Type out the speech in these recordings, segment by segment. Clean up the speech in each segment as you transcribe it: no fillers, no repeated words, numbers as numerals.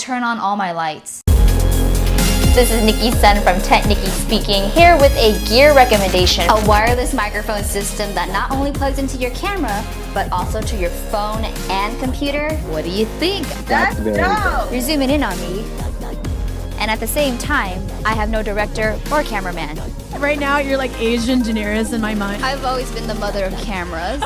turn on all my lights. This is Nicki Sun from TechNicki speaking, here with a gear recommendation. A wireless microphone system that not only plugs into your camera, but also to your phone and computer. What do you think? That's dope! You're zooming in on me. And at the same time, I have no director or cameraman. Right now, you're like Asian Daenerys in my mind. I've always been the mother of cameras.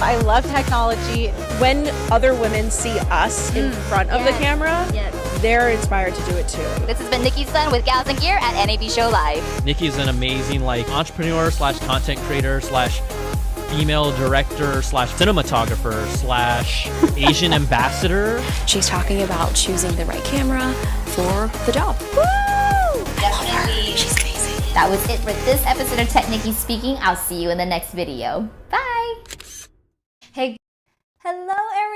I love technology. When other women see us in front of the camera, they're inspired to do it too. This has been Nicki Sun with Gals and Gear at NAB Show Live. Nicki's an amazing entrepreneur slash content creator slash female director slash cinematographer slash Asian ambassador. She's talking about choosing the right camera for the job. Woo! Definitely. She's amazing. That was it for this episode of TechNicki Speaking. I'll see you in the next video. Bye! Hey, hello everyone!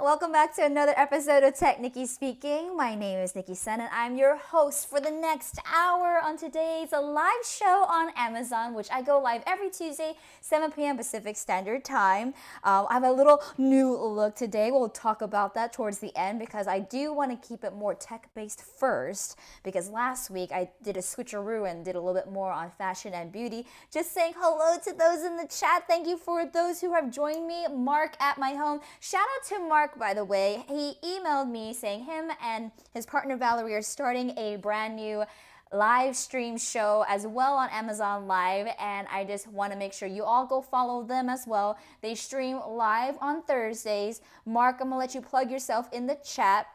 Welcome back to another episode of TechNicki Speaking. My name is Nicki Sun and I'm your host for the next hour on today's live show on Amazon, which I go live every Tuesday, 7 p.m. Pacific Standard Time. I have a little new look today. We'll talk about that towards the end because I do want to keep it more tech-based first, because last week I did a switcheroo and did a little bit more on fashion and beauty. Just saying hello to those in the chat. Thank you for those who have joined me. Mark at my home. Shout out to Mark, by the way. He emailed me saying him and his partner Valerie are starting a brand new live stream show as well on Amazon Live, and I just want to make sure you all go follow them as well. They stream live on Thursdays. Mark, I'm gonna let you plug yourself in the chat.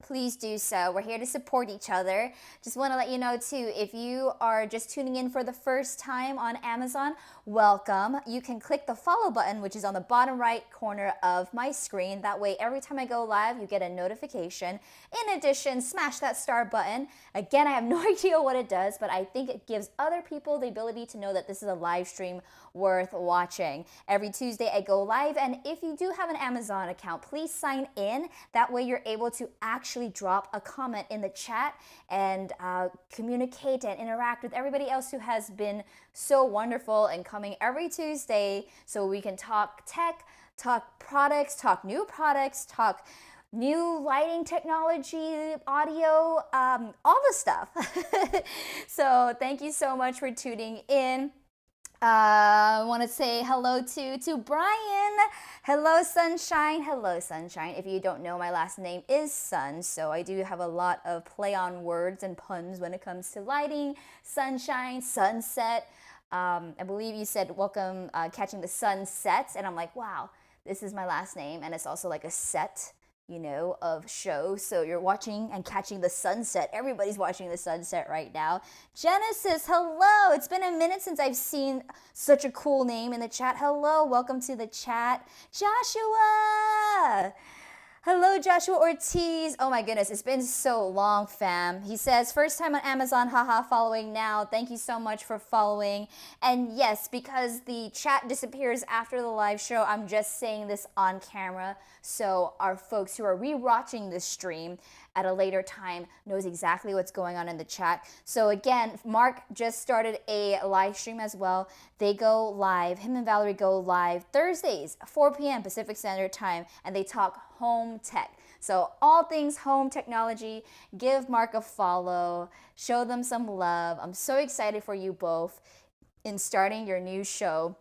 Please do so. We're here to support each other. Just want to let you know too, if you are just tuning in for the first time on Amazon, welcome. You can click the follow button, which is on the bottom right corner of my screen. That way, every time I go live, you get a notification. In addition, smash that star button. Again, I have no idea what it does, but I think it gives other people the ability to know that this is a live stream worth watching. Every Tuesday, I go live, and if you do have an Amazon account, please sign in. That way, you're able to actually drop a comment in the chat and communicate and interact with everybody else who has been so wonderful and coming every Tuesday so we can talk tech, talk products, talk new lighting technology, audio, all the stuff. So thank you so much for tuning in. I want to say hello to Brian. Hello, Sunshine. Hello, Sunshine. If you don't know, my last name is Sun, so I do have a lot of play on words and puns when it comes to lighting, sunshine, sunset. I believe you said welcome, catching the sunset, and I'm like, wow, this is my last name, and it's also like a set, you know, of shows. So you're watching and catching the sunset. Everybody's watching the sunset right now. Genesis, hello. It's been a minute since I've seen such a cool name in the chat. Hello, welcome to the chat. Joshua. Hello, Joshua Ortiz. Oh my goodness, it's been so long, fam. He says, first time on Amazon, haha, following now. Thank you so much for following. And yes, because the chat disappears after the live show, I'm just saying this on camera so our folks who are rewatching this stream at a later time knows exactly what's going on in the chat. So again, Mark just started a live stream as well. They go live, him and Valerie go live Thursdays, 4 p.m. Pacific Standard Time, and they talk home tech. So all things home technology. Give Mark a follow, show them some love. I'm so excited for you both in starting your new show.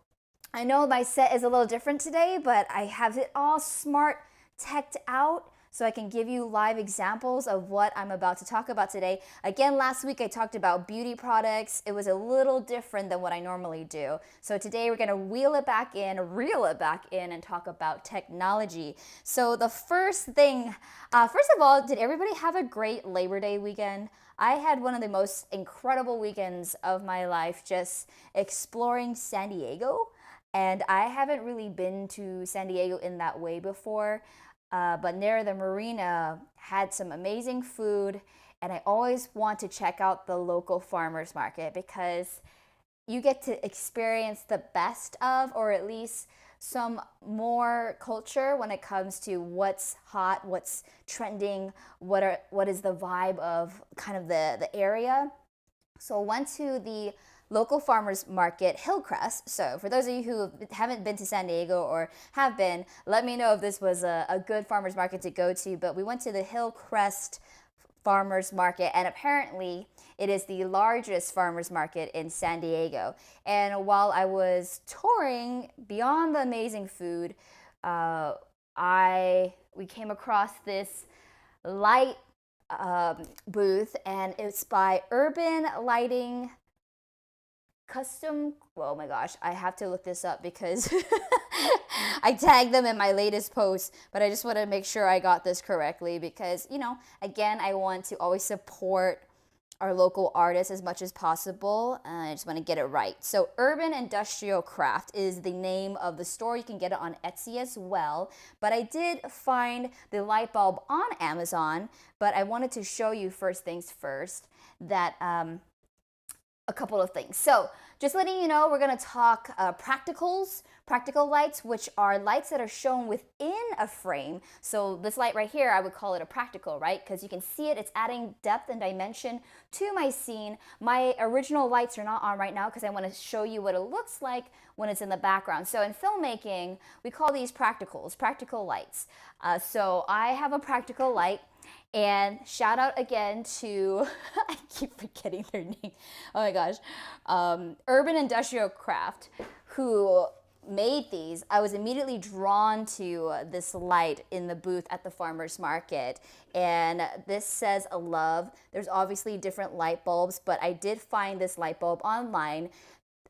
I know my set is a little different today, but I have it all smart teched out so I can give you live examples of what I'm about to talk about today. Again, last week I talked about beauty products. It was a little different than what I normally do. So today we're gonna reel it back in, and talk about technology. So the first thing, first of all, did everybody have a great Labor Day weekend? I had one of the most incredible weekends of my life just exploring San Diego. And I haven't really been to San Diego in that way before. But near the marina had some amazing food, and I always want to check out the local farmers market because you get to experience the best of, or at least some more culture when it comes to what's hot, what's trending, what is the vibe of kind of the area. So I went to the local farmers market, Hillcrest. So for those of you who haven't been to San Diego or have been, let me know if this was a good farmers market to go to. But we went to the Hillcrest farmers market, and apparently it is the largest farmers market in San Diego. And while I was touring, beyond the amazing food, we came across this light booth, and it's by Urban Lighting Custom. Oh my gosh, I have to look this up because I tagged them in my latest post, but I just want to make sure I got this correctly because, you know, again, I want to always support our local artists as much as possible. I just want to get it right. So Urban Industrial Craft is the name of the store. You can get it on Etsy as well. But I did find the light bulb on Amazon, but I wanted to show you first things first that a couple of things. So just letting you know, we're going to talk practical lights, which are lights that are shown within a frame. So this light right here, I would call it a practical, right? Because you can see it, it's adding depth and dimension to my scene. My original lights are not on right now because I want to show you what it looks like when it's in the background. So in filmmaking, we call these practical lights. So I have a practical light. And shout out again to, I keep forgetting their name. Oh my gosh. Urban Industrial Craft, who made these. I was immediately drawn to this light in the booth at the farmer's market. And this says a love. There's obviously different light bulbs, but I did find this light bulb online.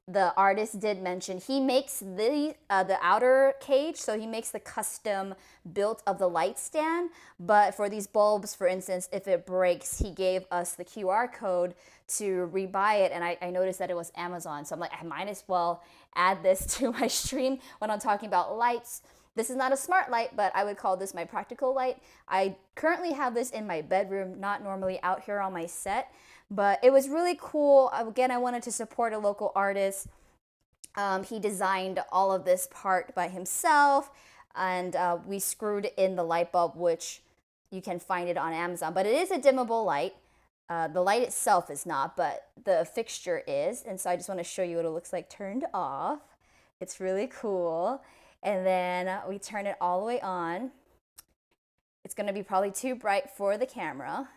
The artist did mention he makes the outer cage, so he makes the custom built of the light stand. But for these bulbs, for instance, if it breaks, he gave us the QR code to rebuy it. And I noticed that it was Amazon, so I'm like, I might as well add this to my stream when I'm talking about lights. This is not a smart light, but I would call this my practical light. I currently have this in my bedroom, not normally out here on my set. But it was really cool. Again, I wanted to support a local artist. He designed all of this part by himself, and we screwed in the light bulb, which you can find it on Amazon. But it is a dimmable light. The light itself is not, but the fixture is. And so I just want to show you what it looks like turned off. It's really cool. And then we turn it all the way on. It's going to be probably too bright for the camera,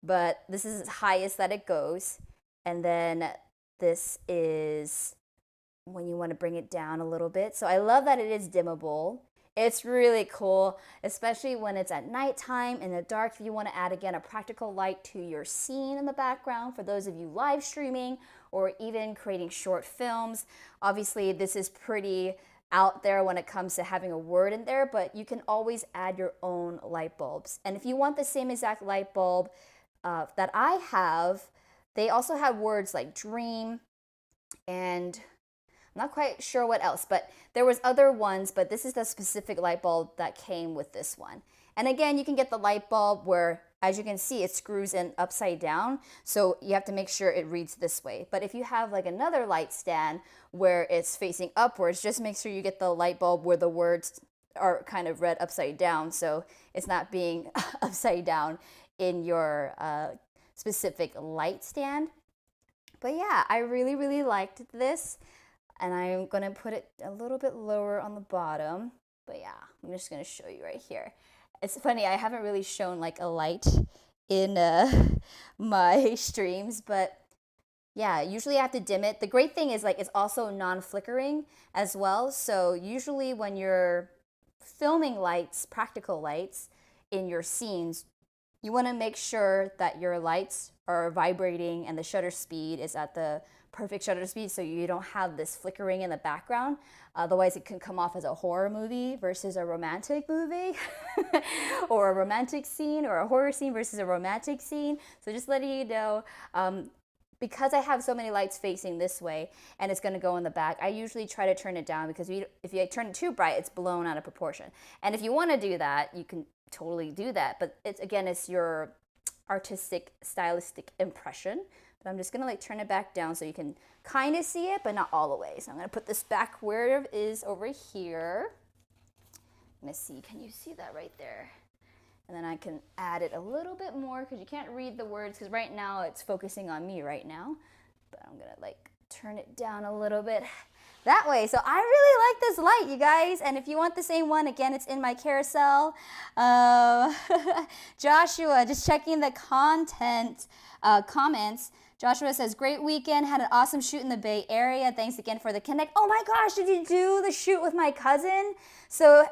but this is as highest that it goes. And then this is when you want to bring it down a little bit. So I love that it is dimmable. It's really cool, especially when it's at nighttime in the dark. If you want to add, again, a practical light to your scene in the background, for those of you live streaming or even creating short films. Obviously, this is pretty out there when it comes to having a word in there, but you can always add your own light bulbs. And if you want the same exact light bulb that I have, they also have words like dream, and I'm not quite sure what else, but there was other ones, but this is the specific light bulb that came with this one. And again, you can get the light bulb where, as you can see, it screws in upside down, so you have to make sure it reads this way. But if you have like another light stand where it's facing upwards, just make sure you get the light bulb where the words are kind of read upside down, so it's not being upside down in your specific light stand. But yeah, I really, really liked this, and I'm gonna put it a little bit lower on the bottom. But yeah, I'm just gonna show you right here. It's funny, I haven't really shown like a light in my streams, but yeah, usually I have to dim it. The great thing is like it's also non-flickering as well. So usually when you're filming lights, practical lights in your scenes, you want to make sure that your lights are vibrating and the shutter speed is at the perfect shutter speed, so you don't have this flickering in the background. Otherwise, it can come off as a horror movie versus a romantic movie, or a romantic scene, or a horror scene versus a romantic scene. So just letting you know, because I have so many lights facing this way and it's going to go in the back, I usually try to turn it down, because if you turn it too bright, it's blown out of proportion. And if you want to do that, you can totally do that, but it's your artistic, stylistic impression. But I'm just gonna like turn it back down so you can kind of see it, but not all the way. So I'm gonna put this back where it is over here. I'm gonna see, can you see that right there? And then I can add it a little bit more, because you can't read the words, because right now it's focusing on me right now. but I'm gonna like turn it down a little bit that way. So I really like this light, you guys. And if you want the same one, again, it's in my carousel. Joshua, just checking the content comments. Joshua says, great weekend, had an awesome shoot in the Bay Area. Thanks again for the connect. Oh my gosh, did you do the shoot with my cousin? So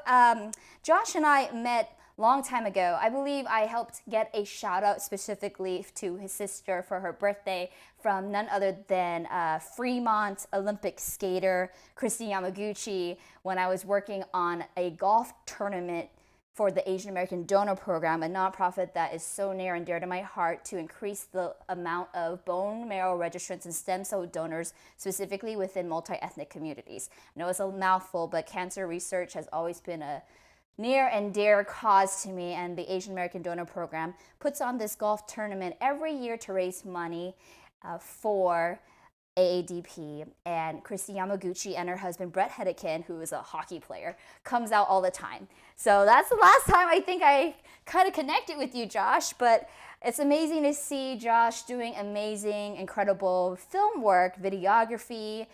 Josh and I met long time ago. I believe I helped get a shout out specifically to his sister for her birthday from none other than Fremont Olympic skater Kristi Yamaguchi when I was working on a golf tournament for the Asian American Donor Program, a nonprofit that is so near and dear to my heart to increase the amount of bone marrow registrants and stem cell donors, specifically within multi-ethnic communities. I know it's a mouthful, but cancer research has always been a near and dear cause to me, and the Asian American Donor Program puts on this golf tournament every year to raise money for AADP, and Kristi Yamaguchi and her husband Brett Hedekin, who is a hockey player, comes out all the time. So that's the last time I think I kind of connected with you, Josh, but it's amazing to see Josh doing amazing, incredible film work, videography.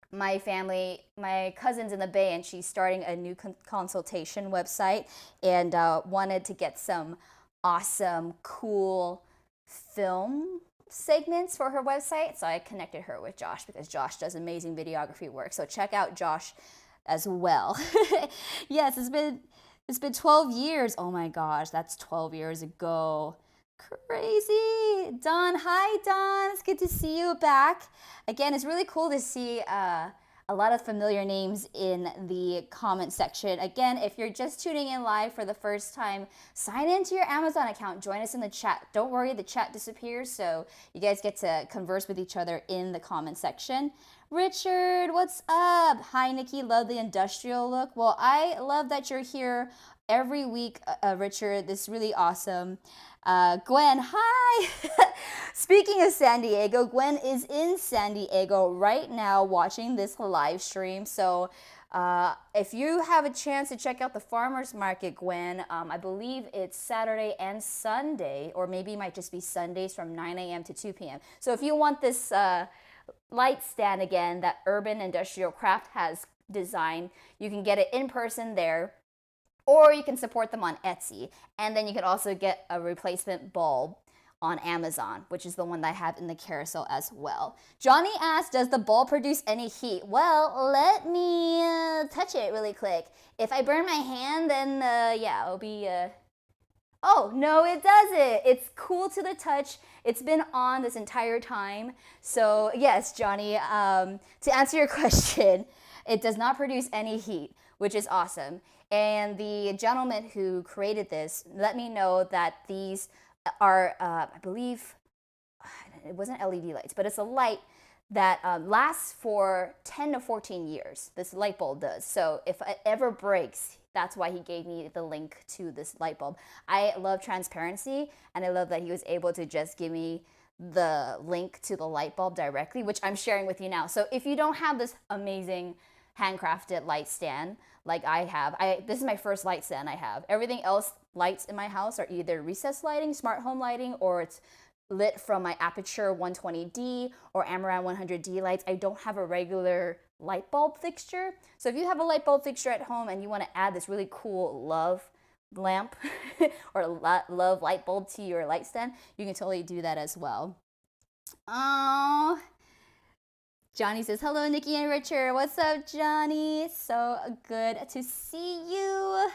My family, my cousin's in the Bay, and she's starting a new consultation website and wanted to get some awesome, cool film segments for her website. So I connected her with Josh because Josh does amazing videography work. So check out Josh as well. Yes, it's been 12 years. Oh my gosh, that's 12 years ago. Crazy. Don, hi Don, it's good to see you back. Again, it's really cool to see a lot of familiar names in the comment section. Again, if you're just tuning in live for the first time, sign into your Amazon account, join us in the chat. Don't worry, the chat disappears, so you guys get to converse with each other in the comment section. Richard, what's up? Hi Nikki, love the industrial look. Well, I love that you're here every week, Richard. This is really awesome. Gwen, hi! Speaking of San Diego, Gwen is in San Diego right now watching this live stream. So if you have a chance to check out the farmer's market, Gwen, I believe it's Saturday and Sunday, or maybe it might just be Sundays from 9 a.m. to 2 p.m. So if you want this light stand again that Urban Industrial Craft has designed, you can get it in person there, or you can support them on Etsy. And then you can also get a replacement bulb on Amazon, which is the one that I have in the carousel as well. Johnny asked, does the bulb produce any heat? Well, let me touch it really quick. If I burn my hand, then yeah, it'll be... Oh, no, it doesn't. It's cool to the touch. It's been on this entire time. So yes, Johnny, to answer your question, it does not produce any heat, which is awesome. And the gentleman who created this let me know that these are, I believe, it wasn't LED lights, but it's a light that lasts for 10 to 14 years. This light bulb does. So if it ever breaks, that's why he gave me the link to this light bulb. I love transparency, and I love that he was able to just give me the link to the light bulb directly, which I'm sharing with you now. So if you don't have this amazing handcrafted light stand like I have, this is my first light stand I have. Everything else lights in my house are either recessed lighting, smart home lighting, or it's lit from my Aputure 120D or Amaran 100D lights. I don't have a regular light bulb fixture. So if you have a light bulb fixture at home and you want to add this really cool love lamp or love light bulb to your light stand, you can totally do that as well. Oh, Johnny says, hello, Nikki and Richard. What's up, Johnny? So good to see you.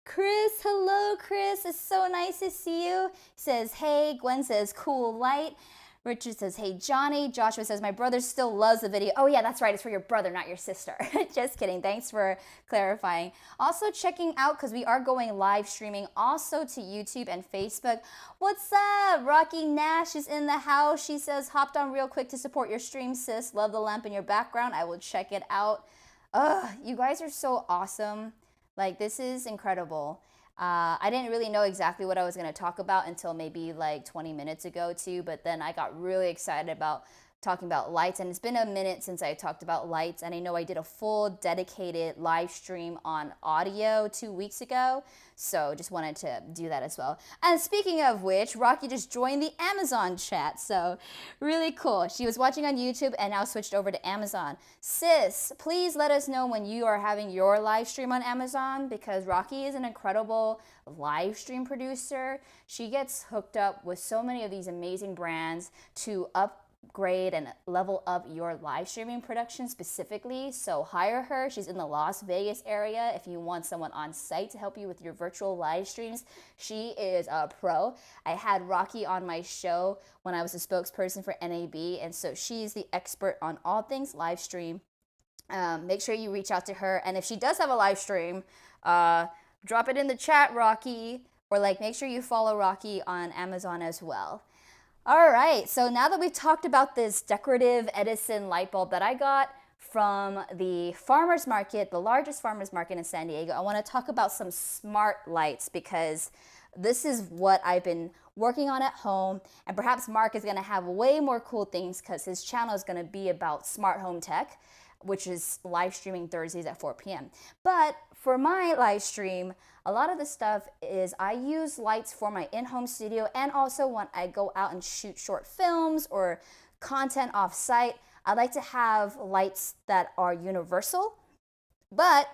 Chris, hello, Chris. It's so nice to see you. He says, hey. Gwen says, cool light. Richard says, hey, Johnny. Joshua says, my brother still loves the video. Oh, yeah, that's right. It's for your brother, not your sister. Just kidding. Thanks for clarifying. Also checking out, because we are going live streaming also to YouTube and Facebook. What's up? Rocky Nash is in the house. She says, hopped on real quick to support your stream, sis. Love the lamp in your background. I will check it out. You guys are so awesome. Like, this is incredible. I didn't really know exactly what I was going to talk about until maybe like 20 minutes ago too, but then I got really excited about talking about lights, and it's been a minute since I talked about lights, and I know I did a full dedicated live stream on audio 2 weeks ago, so just wanted to do that as well. And speaking of which, Rocky just joined the Amazon chat, so really cool. She was watching on YouTube and now switched over to Amazon. Sis, please let us know when you are having your live stream on Amazon, because Rocky is an incredible live stream producer. She gets hooked up with so many of these amazing brands to upgrade and level up your live streaming production specifically. So hire her. She's in the Las Vegas area. If you want someone on site to help you with your virtual live streams, she is a pro. I had Rocky on my show when I was a spokesperson for NAB, and so she's the expert on all things live stream. Make sure you reach out to her, and if she does have a live stream, drop it in the chat, Rocky, or like make sure you follow Rocky on Amazon as well. All right, so now that we've talked about this decorative Edison light bulb that I got from the farmer's market, the largest farmer's market in San Diego, I want to talk about some smart lights, because this is what I've been working on at home, and perhaps Mark is going to have way more cool things because his channel is going to be about smart home tech, which is live streaming Thursdays at 4 p.m. But for my live stream, a lot of the stuff is I use lights for my in-home studio, and also when I go out and shoot short films or content off-site, I like to have lights that are universal. But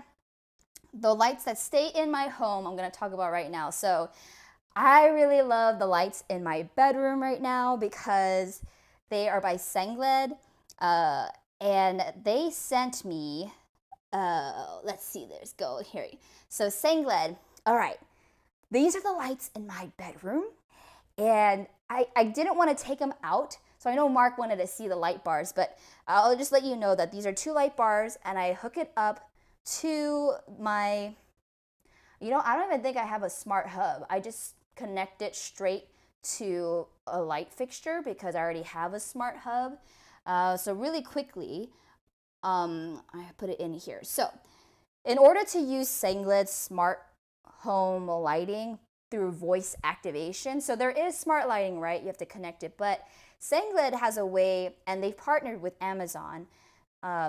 the lights that stay in my home, I'm going to talk about right now. So I really love the lights in my bedroom right now because they are by Singlet. And they sent me, let's see, there's go here. So Singlet, all right, these are the lights in my bedroom. And I didn't want to take them out. So I know Mark wanted to see the light bars, but I'll just let you know that these are 2 light bars, and I hook it up to my, I don't even think I have a smart hub. I just connect it straight to a light fixture because I already have a smart hub. So really quickly, I put it in here. So in order to use Singlet's smart home lighting through voice activation, so there is smart lighting, right? You have to connect it, but Singlet has a way, and they've partnered with Amazon,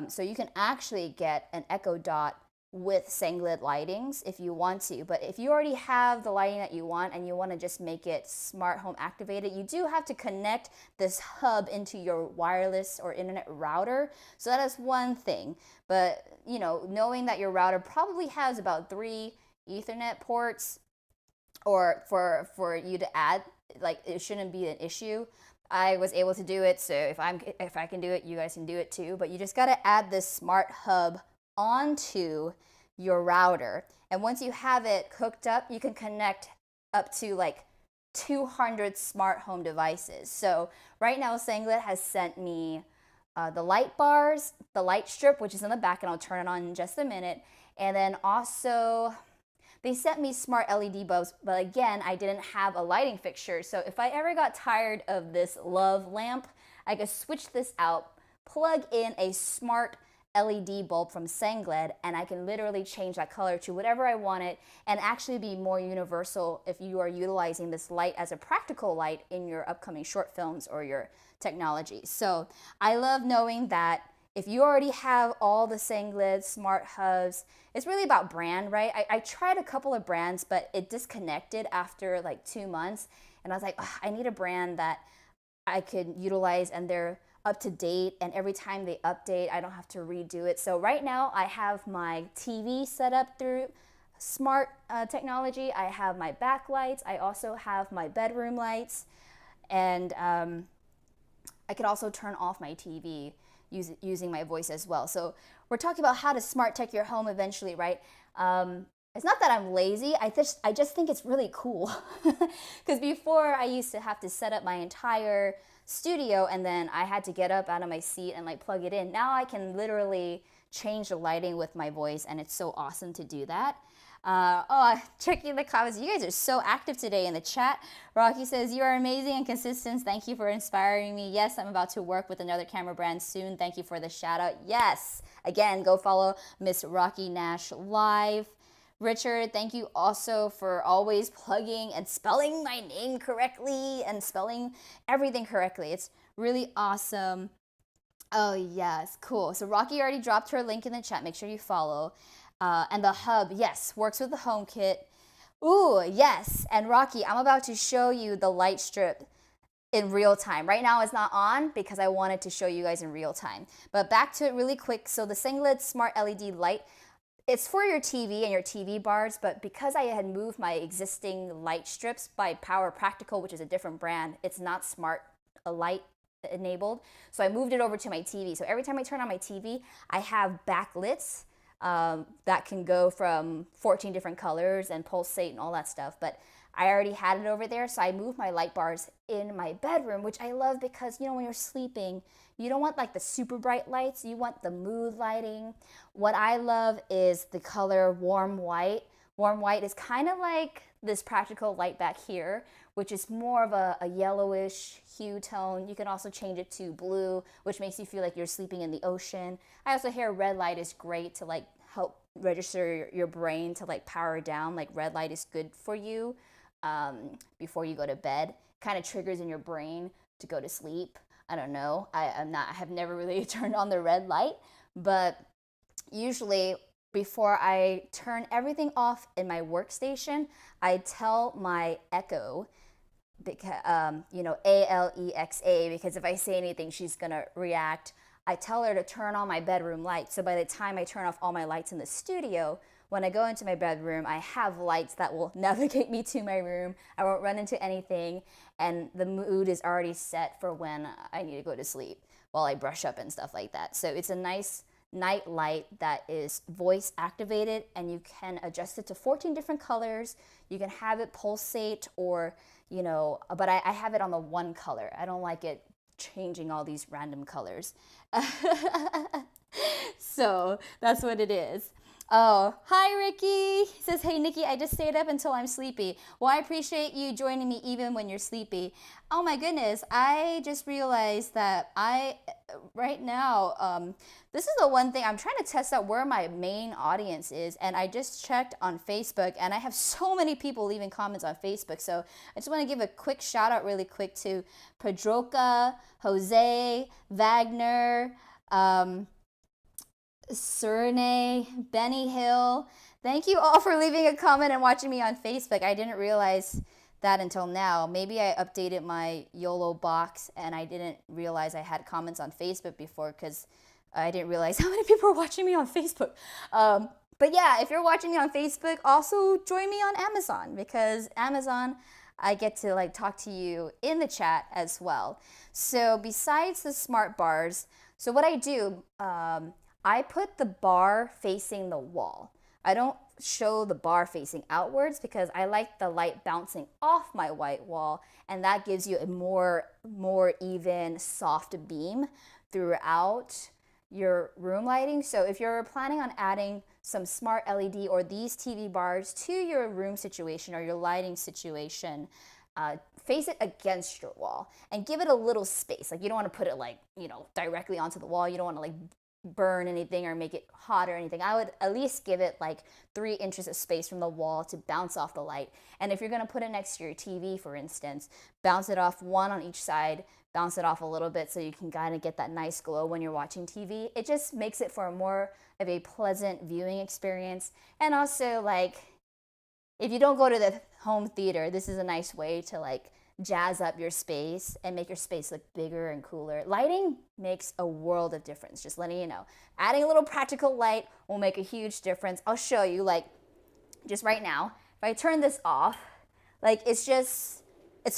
so you can actually get an Echo Dot with Singlet lightings if you want to. But if you already have the lighting that you want and you want to just make it smart home activated, you do have to connect this hub into your wireless or internet router. So that is one thing. But knowing that your router probably has about 3 Ethernet ports, or for you to add, like, it shouldn't be an issue. I was able to do it, so if I can do it, you guys can do it too. But you just got to add this smart hub onto your router, and once you have it hooked up, you can connect up to like 200 smart home devices. So right now Singlet has sent me the light bars, the light strip, which is in the back, and I'll turn it on in just a minute, and then also they sent me smart LED bulbs, but again, I didn't have a lighting fixture. So if I ever got tired of this love lamp, I could switch this out, plug in a smart LED bulb from Singlet, and I can literally change that color to whatever I want it, and actually be more universal if you are utilizing this light as a practical light in your upcoming short films or your technology. So I love knowing that if you already have all the Singlet smart hubs, it's really about brand, right? I tried a couple of brands, but it disconnected after like 2 months, and I was like, I need a brand that I could utilize, and they're up to date, and every time they update, I don't have to redo it. So right now I have my TV set up through smart technology. I have my backlights. I also have my bedroom lights, and I could also turn off my TV using my voice as well. So we're talking about how to smart tech your home eventually, right? It's not that I'm lazy, I just think it's really cool. Because before I used to have to set up my entire studio, and then I had to get up out of my seat and like plug it in. Now I can literally change the lighting with my voice, and it's so awesome to do that. Checking the comments. You guys are so active today in the chat. Rocky says, you are amazing and consistent. Thank you for inspiring me. Yes, I'm about to work with another camera brand soon. Thank you for the shout out. Yes. Again, go follow Miss Rocky Nash Live. Richard, thank you also for always plugging and spelling my name correctly and spelling everything correctly. It's really awesome Oh, yes, cool. So Rocky already dropped her link in the chat. Make sure you follow. And the hub, yes, works with the home kit. Ooh, yes. And Rocky, I'm about to show you the light strip in real time. Right now it's not on because I wanted to show you guys in real time. But back to it really quick. So the Singlet Smart LED light, it's for your TV and your TV bars, but because I had moved my existing light strips by Power Practical, which is a different brand, it's not smart light enabled. So I moved it over to my TV. So every time I turn on my TV, I have backlights that can go from 14 different colors and pulsate and all that stuff. But I already had it over there, so I moved my light bars in my bedroom, which I love because, you know, when you're sleeping, you don't want like the super bright lights, you want the mood lighting. What I love is the color warm white. Warm white is kind of like this practical light back here, which is more of a yellowish hue tone. You can also change it to blue, which makes you feel like you're sleeping in the ocean. I also hear red light is great to like help register your brain to like power down. Like red light is good for you before you go to bed. Kind of triggers in your brain to go to sleep. I don't know. I have never really turned on the red light, but usually before I turn everything off in my workstation, I tell my Echo, because, you know, Alexa, because if I say anything, she's gonna react. I tell her to turn on my bedroom light. So by the time I turn off all my lights in the studio, when I go into my bedroom, I have lights that will navigate me to my room. I won't run into anything, and the mood is already set for when I need to go to sleep while I brush up and stuff like that. So it's a nice night light that is voice activated, and you can adjust it to 14 different colors. You can have it pulsate or, you know, but I have it on the one color. I don't like it changing all these random colors. So that's what it is. Oh, hi Ricky. He says, hey Nikki, I just stayed up until I'm sleepy. Well, I appreciate you joining me even when you're sleepy. Oh my goodness, I just realized that right now, this is the one thing I'm trying to test out where my main audience is, and I just checked on Facebook, and I have so many people leaving comments on Facebook. So I just want to give a quick shout out really quick to Pedroca, Jose, Wagner, Surne, Benny Hill. Thank you all for leaving a comment and watching me on Facebook. I didn't realize that until now. Maybe I updated my YOLO box and I didn't realize I had comments on Facebook before because I didn't realize how many people were watching me on Facebook. But yeah, if you're watching me on Facebook, also join me on Amazon, because Amazon, I get to like talk to you in the chat as well. So besides the smart bars, so what I do, I put the bar facing the wall. I don't show the bar facing outwards because I like the light bouncing off my white wall, and that gives you a more even, soft beam throughout your room lighting. So if you're planning on adding some smart LED or these TV bars to your room situation or your lighting situation, face it against your wall and give it a little space. Like you don't want to put it like, you know, directly onto the wall. You don't want to like burn anything or make it hot or anything. I would at least give it like 3 inches of space from the wall to bounce off the light. And if you're going to put it next to your TV, for instance, bounce it off one on each side, bounce it off a little bit so you can kind of get that nice glow when you're watching TV. It just makes it for a more of a pleasant viewing experience. And also, like, if you don't go to the home theater, this is a nice way to like jazz up your space and make your space look bigger and cooler. Lighting makes a world of difference, just letting you know. Adding a little practical light will make a huge difference. I'll show you, like, just right now. If I turn this off, like, it's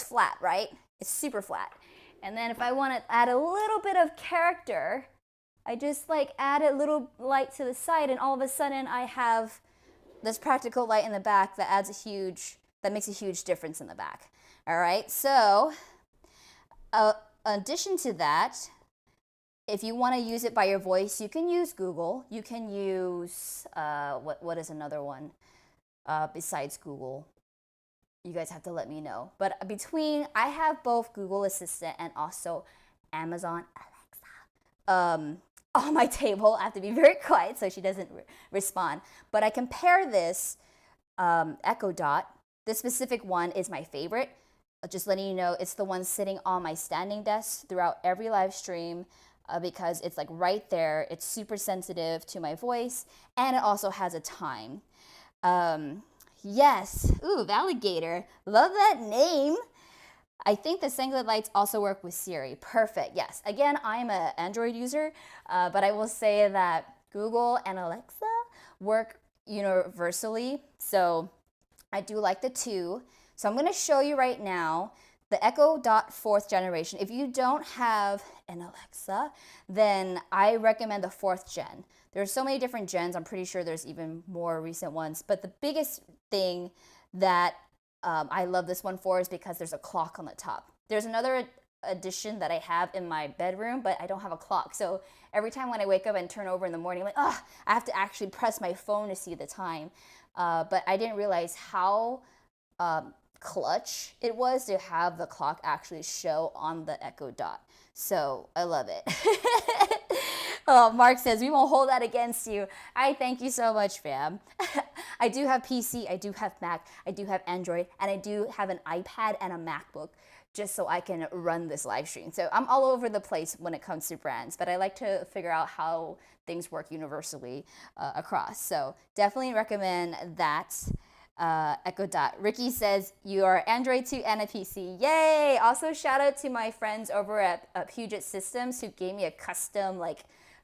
flat, right? It's super flat. And then if I want to add a little bit of character, I just like add a little light to the side, and all of a sudden I have this practical light in the back that makes a huge difference in the back. All right, so in addition to that, if you want to use it by your voice, you can use Google. You can use, what is another one besides Google? You guys have to let me know. But I have both Google Assistant and also Amazon Alexa on my table. I have to be very quiet so she doesn't respond. But I compare this Echo Dot. This specific one is my favorite. Just letting you know, it's the one sitting on my standing desk throughout every live stream. because it's like right there. It's super sensitive to my voice, and it also has a time. Yes, ooh, Valigator, love that name. I think the Singlet lights also work with Siri. Perfect, yes. Again, I'm an Android user, but I will say that Google and Alexa work universally. So I do like the two. So I'm gonna show you right now the Echo Dot 4th generation. If you don't have an Alexa, then I recommend the 4th gen. There's so many different gens. I'm pretty sure there's even more recent ones. But the biggest thing that I love this one for is because there's a clock on the top. There's another addition that I have in my bedroom, but I don't have a clock. So every time when I wake up and turn over in the morning, I'm like, oh, I have to actually press my phone to see the time. But I didn't realize how clutch it was to have the clock actually show on the Echo Dot. So I love it. Oh, Mark says, we won't hold that against you. I thank you so much, fam. I do have PC, I do have Mac, I do have Android, and I do have an iPad and a MacBook just so I can run this live stream. So I'm all over the place when it comes to brands, but I like to figure out how things work universally across. So definitely recommend that. Echo Dot. Ricky says, you are Android too and a PC. Yay! Also, shout out to my friends over at Puget Systems who gave me a custom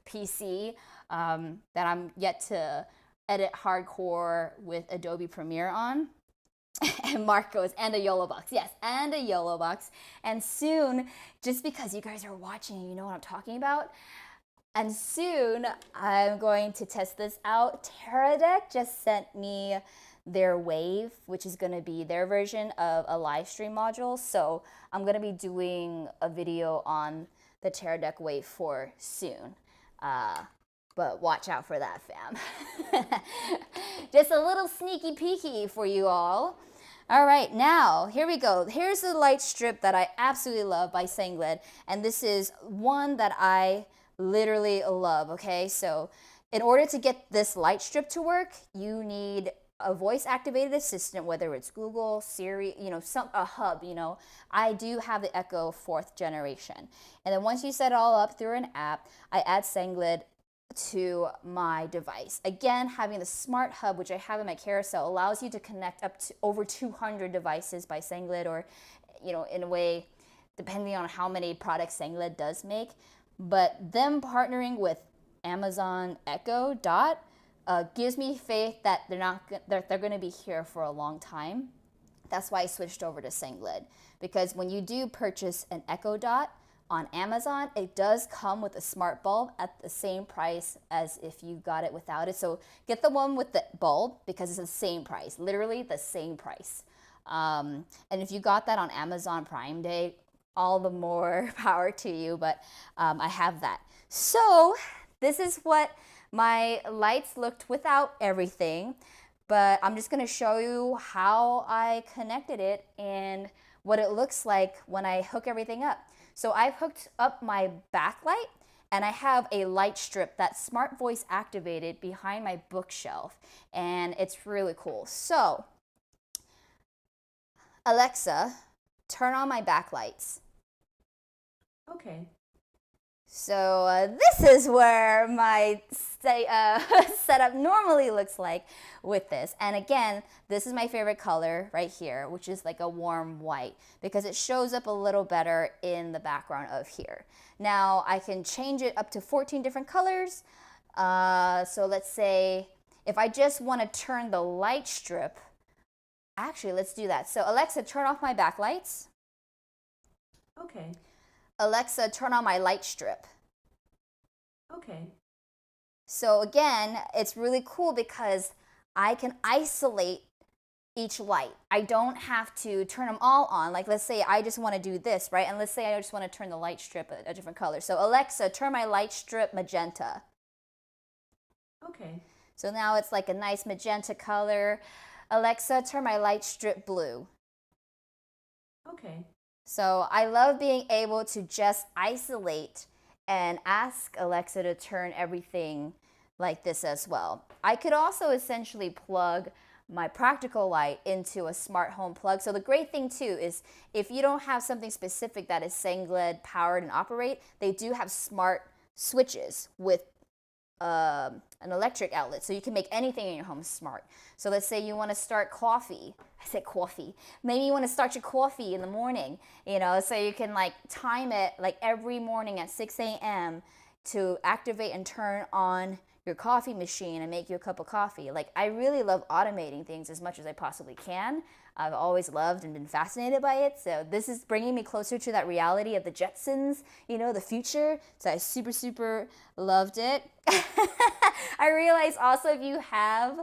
PC that I'm yet to edit hardcore with Adobe Premiere on. And Mark goes, and a YOLO box. Yes, and a YOLO box. And soon, just because you guys are watching, you know what I'm talking about. And soon, I'm going to test this out. Teradek just sent me their Wave, which is going to be their version of a live stream module. So I'm going to be doing a video on the Teradek Wave 4 soon. But watch out for that, fam. Just a little sneaky peeky for you all. All right, now here we go. Here's the light strip that I absolutely love by Singlet. And this is one that I literally love, okay? So in order to get this light strip to work, you need a voice activated assistant, whether it's Google, Siri, a hub, I do have the Echo 4th generation. And then once you set it all up through an app, I add Singlet to my device. Again, having the smart hub, which I have in my carousel, allows you to connect up to over 200 devices by Singlet, or, in a way, depending on how many products Singlet does make. But them partnering with Amazon Echo Dot gives me faith that they're going to be here for a long time. That's why I switched over to Singlet, because when you do purchase an Echo Dot on Amazon, it does come with a smart bulb at the same price as if you got it without it. So get the one with the bulb because it's the same price, literally the same price. And if you got that on Amazon Prime Day, all the more power to you, but I have that. So this is what my lights looked without everything, but I'm just gonna show you how I connected it and what it looks like when I hook everything up. So I've hooked up my backlight and I have a light strip that's smart voice activated behind my bookshelf, and it's really cool. So Alexa, turn on my backlights. Okay. So this is where my setup normally looks like with this. And again, this is my favorite color right here, which is like a warm white, because it shows up a little better in the background of here. Now I can change it up to 14 different colors. So let's say if I just want to turn the light strip, actually let's do that. So Alexa, turn off my backlights. Okay. Alexa, turn on my light strip. Okay. So again, it's really cool because I can isolate each light. I don't have to turn them all on. Like let's say I just want to do this, right? And let's say I just want to turn the light strip a different color. So Alexa, turn my light strip magenta. Okay. So now it's like a nice magenta color. Alexa, turn my light strip blue. Okay. So I love being able to just isolate and ask Alexa to turn everything like this as well. I could also essentially plug my practical light into a smart home plug. So the great thing too is if you don't have something specific that is Singlet powered and operate, they do have smart switches with an electric outlet, so you can make anything in your home smart. So let's say you want to start coffee. I said coffee. Maybe you want to start your coffee in the morning, you know, so you can like time it like every morning at 6 a.m. to activate and turn on your coffee machine and make you a cup of coffee. Like, I really love automating things as much as I possibly can. I've always loved and been fascinated by it. So this is bringing me closer to that reality of the Jetsons, you know, the future. So I super, super loved it. I realized also, if you have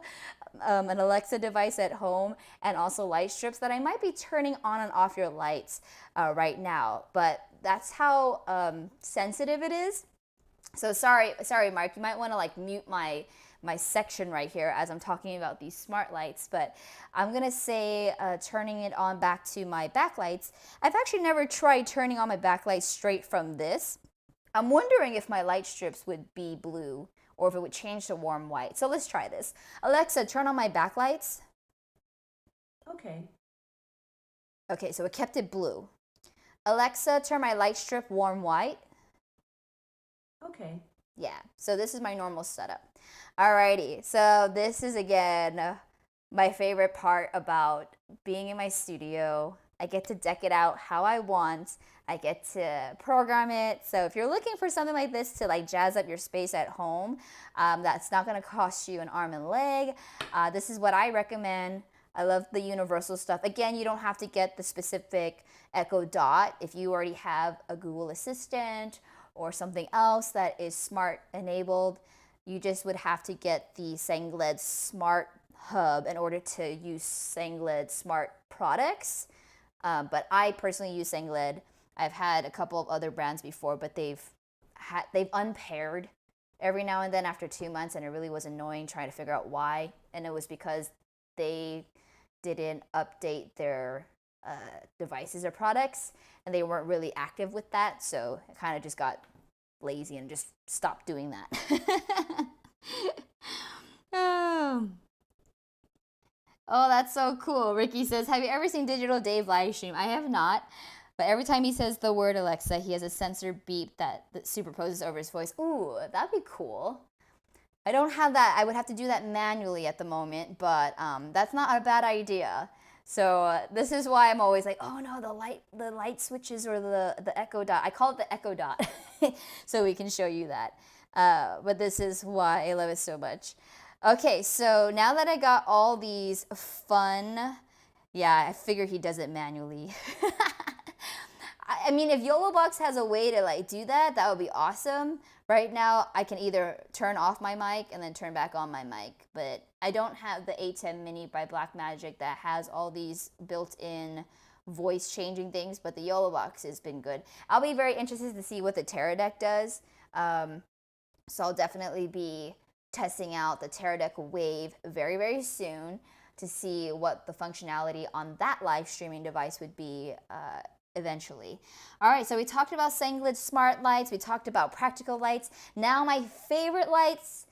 an Alexa device at home and also light strips, that I might be turning on and off your lights right now. But that's how sensitive it is. So sorry, Mark, you might want to like mute my section right here as I'm talking about these smart lights, but I'm gonna say turning it on back to my backlights. I've actually never tried turning on my backlights straight from this. I'm wondering if my light strips would be blue or if it would change to warm white. So let's try this. Alexa, turn on my backlights. Okay. Okay, so it kept it blue. Alexa, turn my light strip warm white. Okay. Yeah, so this is my normal setup. Alrighty, so this is again my favorite part about being in my studio. I get to deck it out how I want. I get to program it. So if you're looking for something like this to like jazz up your space at home, that's not gonna cost you an arm and leg. This is what I recommend. I love the universal stuff. Again, you don't have to get the specific Echo Dot if you already have a Google Assistant or something else that is smart enabled. You just would have to get the Singlet Smart Hub in order to use Singlet Smart products. But I personally use Singlet. I've had a couple of other brands before, but they've unpaired every now and then after 2 months, and it really was annoying trying to figure out why. And it was because they didn't update their devices or products, and they weren't really active with that, so it kind of just got lazy and just stopped doing that. Oh, that's so cool. Ricky says, have you ever seen Digital Dave live stream? I have not, but every time he says the word Alexa, he has a sensor beep that superposes over his voice. Ooh, that'd be cool. I don't have that. I would have to do that manually at the moment, but that's not a bad idea. So this is why I'm always like, oh no, the light switches or the Echo Dot. I call it the Echo Dot, so we can show you that. But this is why I love it so much. Okay, so now that I got all these fun, yeah, I figure he does it manually. I mean, if YOLObox has a way to like do that, that would be awesome. Right now, I can either turn off my mic and then turn back on my mic, but I don't have the A10 Mini by Blackmagic that has all these built-in voice changing things, but the YOLObox has been good. I'll be very interested to see what the Teradek does. So I'll definitely be testing out the Teradek Wave very, very soon to see what the functionality on that live streaming device would be eventually. All right, so we talked about Singlet smart lights, we talked about practical lights. Now my favorite lights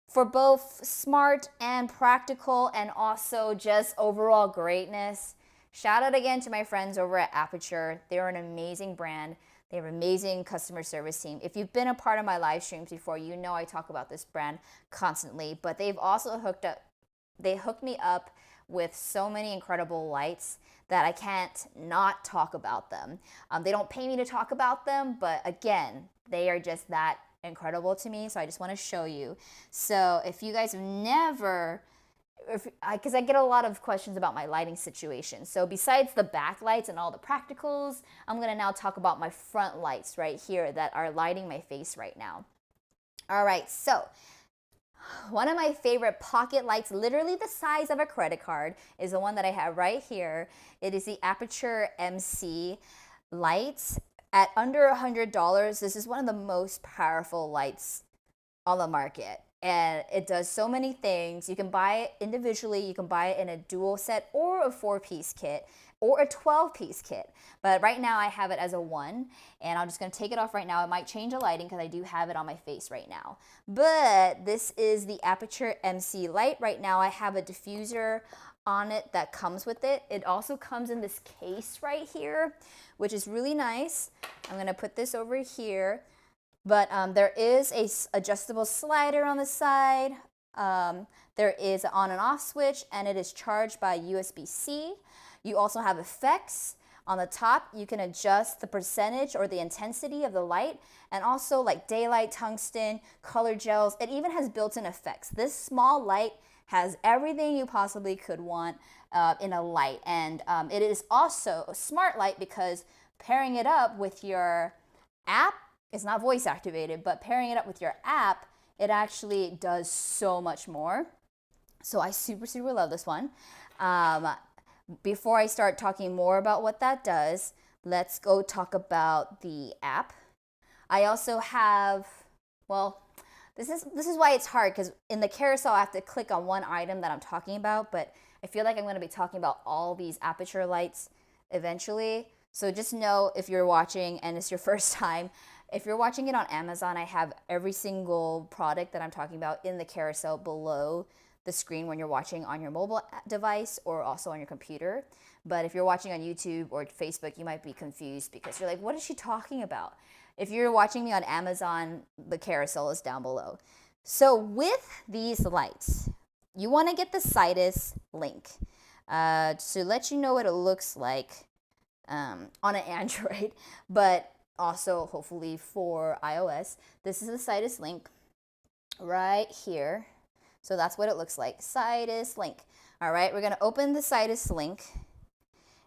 for both smart and practical and also just overall greatness. Shout out again to my friends over at Aputure. They're an amazing brand. They have an amazing customer service team. If you've been a part of my live streams before, you know I talk about this brand constantly, but they've also hooked me up with so many incredible lights that I can't not talk about them. They don't pay me to talk about them, but again, they are just that incredible to me, so I just want to show you. So if you guys have never, because I get a lot of questions about my lighting situation. So besides the backlights and all the practicals, I'm going to now talk about my front lights right here that are lighting my face right now. All right, so one of my favorite pocket lights, literally the size of a credit card, is the one that I have right here. It is the Aputure MC Lights. At under $100, this is one of the most powerful lights on the market. And it does so many things. You can buy it individually, you can buy it in a dual set or a 4-piece kit or a 12-piece kit. But right now I have it as a 1, and I'm just gonna take it off right now. It might change the lighting because I do have it on my face right now. But this is the Aputure MC light. Right now I have a diffuser on it that comes with it. It also comes in this case right here, which is really nice. I'm gonna put this over here. But there is a adjustable slider on the side. There is an on and off switch, and it is charged by USB-C. You also have effects. On the top, you can adjust the percentage or the intensity of the light, and also like daylight, tungsten, color gels. It even has built-in effects. This small light has everything you possibly could want in a light. And it is also a smart light because pairing it up with your app, it's not voice activated, but pairing it up with your app, it actually does so much more. So I super, super love this one. Before I start talking more about what that does, let's go talk about the app. I also have, well, this is why it's hard, because in the carousel I have to click on one item that I'm talking about, but I feel like I'm going to be talking about all these Aputure lights eventually. So just know, if you're watching and it's your first time, if you're watching it on Amazon, I have every single product that I'm talking about in the carousel below the screen when you're watching on your mobile device or also on your computer. But if you're watching on YouTube or Facebook, you might be confused because you're like, what is she talking about? If you're watching me on Amazon, the carousel is down below. So with these lights, you want to get the Sidus link to let you know what it looks like on an Android, but also hopefully for iOS. This is the Sidus link right here. So that's what it looks like, Sidus link. All right, we're gonna open the Sidus link.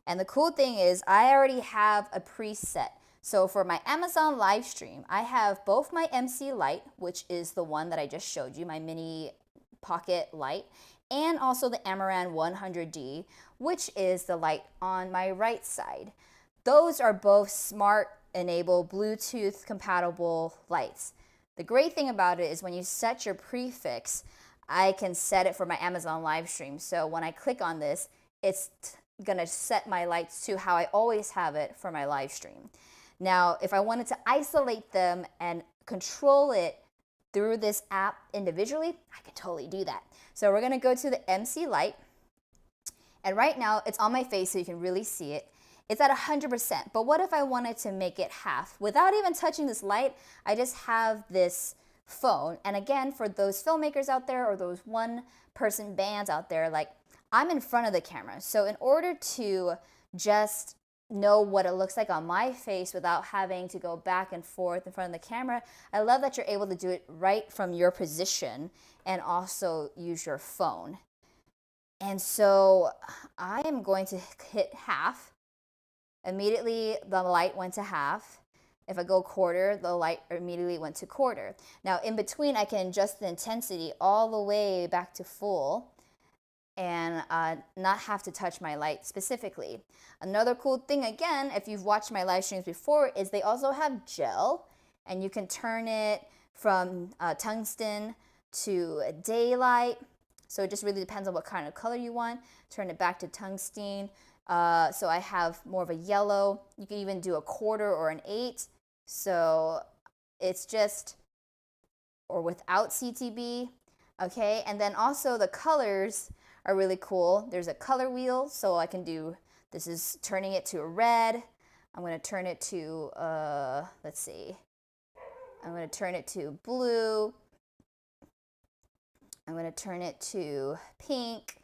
And the cool thing is I already have a preset. So for my Amazon live stream, I have both my MC light, which is the one that I just showed you, my mini pocket light, and also the Amaran 100D, which is the light on my right side. Those are both smart enabled Bluetooth compatible lights. The great thing about it is when you set your prefix, I can set it for my Amazon live stream. So when I click on this, it's gonna set my lights to how I always have it for my live stream. Now, if I wanted to isolate them and control it through this app individually, I can totally do that. So we're gonna go to the MC light. And right now it's on my face so you can really see it. It's at 100%, but what if I wanted to make it half? Without even touching this light, I just have this phone. And again, for those filmmakers out there or those one-person bands out there, like, I'm in front of the camera. So in order to just know what it looks like on my face without having to go back and forth in front of the camera, I love that you're able to do it right from your position and also use your phone. And so I am going to hit half. Immediately the light went to half. If I go quarter, the light immediately went to quarter. Now in between, I can adjust the intensity all the way back to full and not have to touch my light specifically. Another cool thing, again, if you've watched my live streams before, is they also have gel, and you can turn it from tungsten to daylight. So it just really depends on what kind of color you want. Turn it back to tungsten. So I have more of a yellow. You can even do a quarter or an 8. So it's just, or without CTB, okay? And then also the colors are really cool. There's a color wheel, so I can do, this is turning it to a red. I'm gonna turn it to, let's see. I'm gonna turn it to blue. I'm gonna turn it to pink.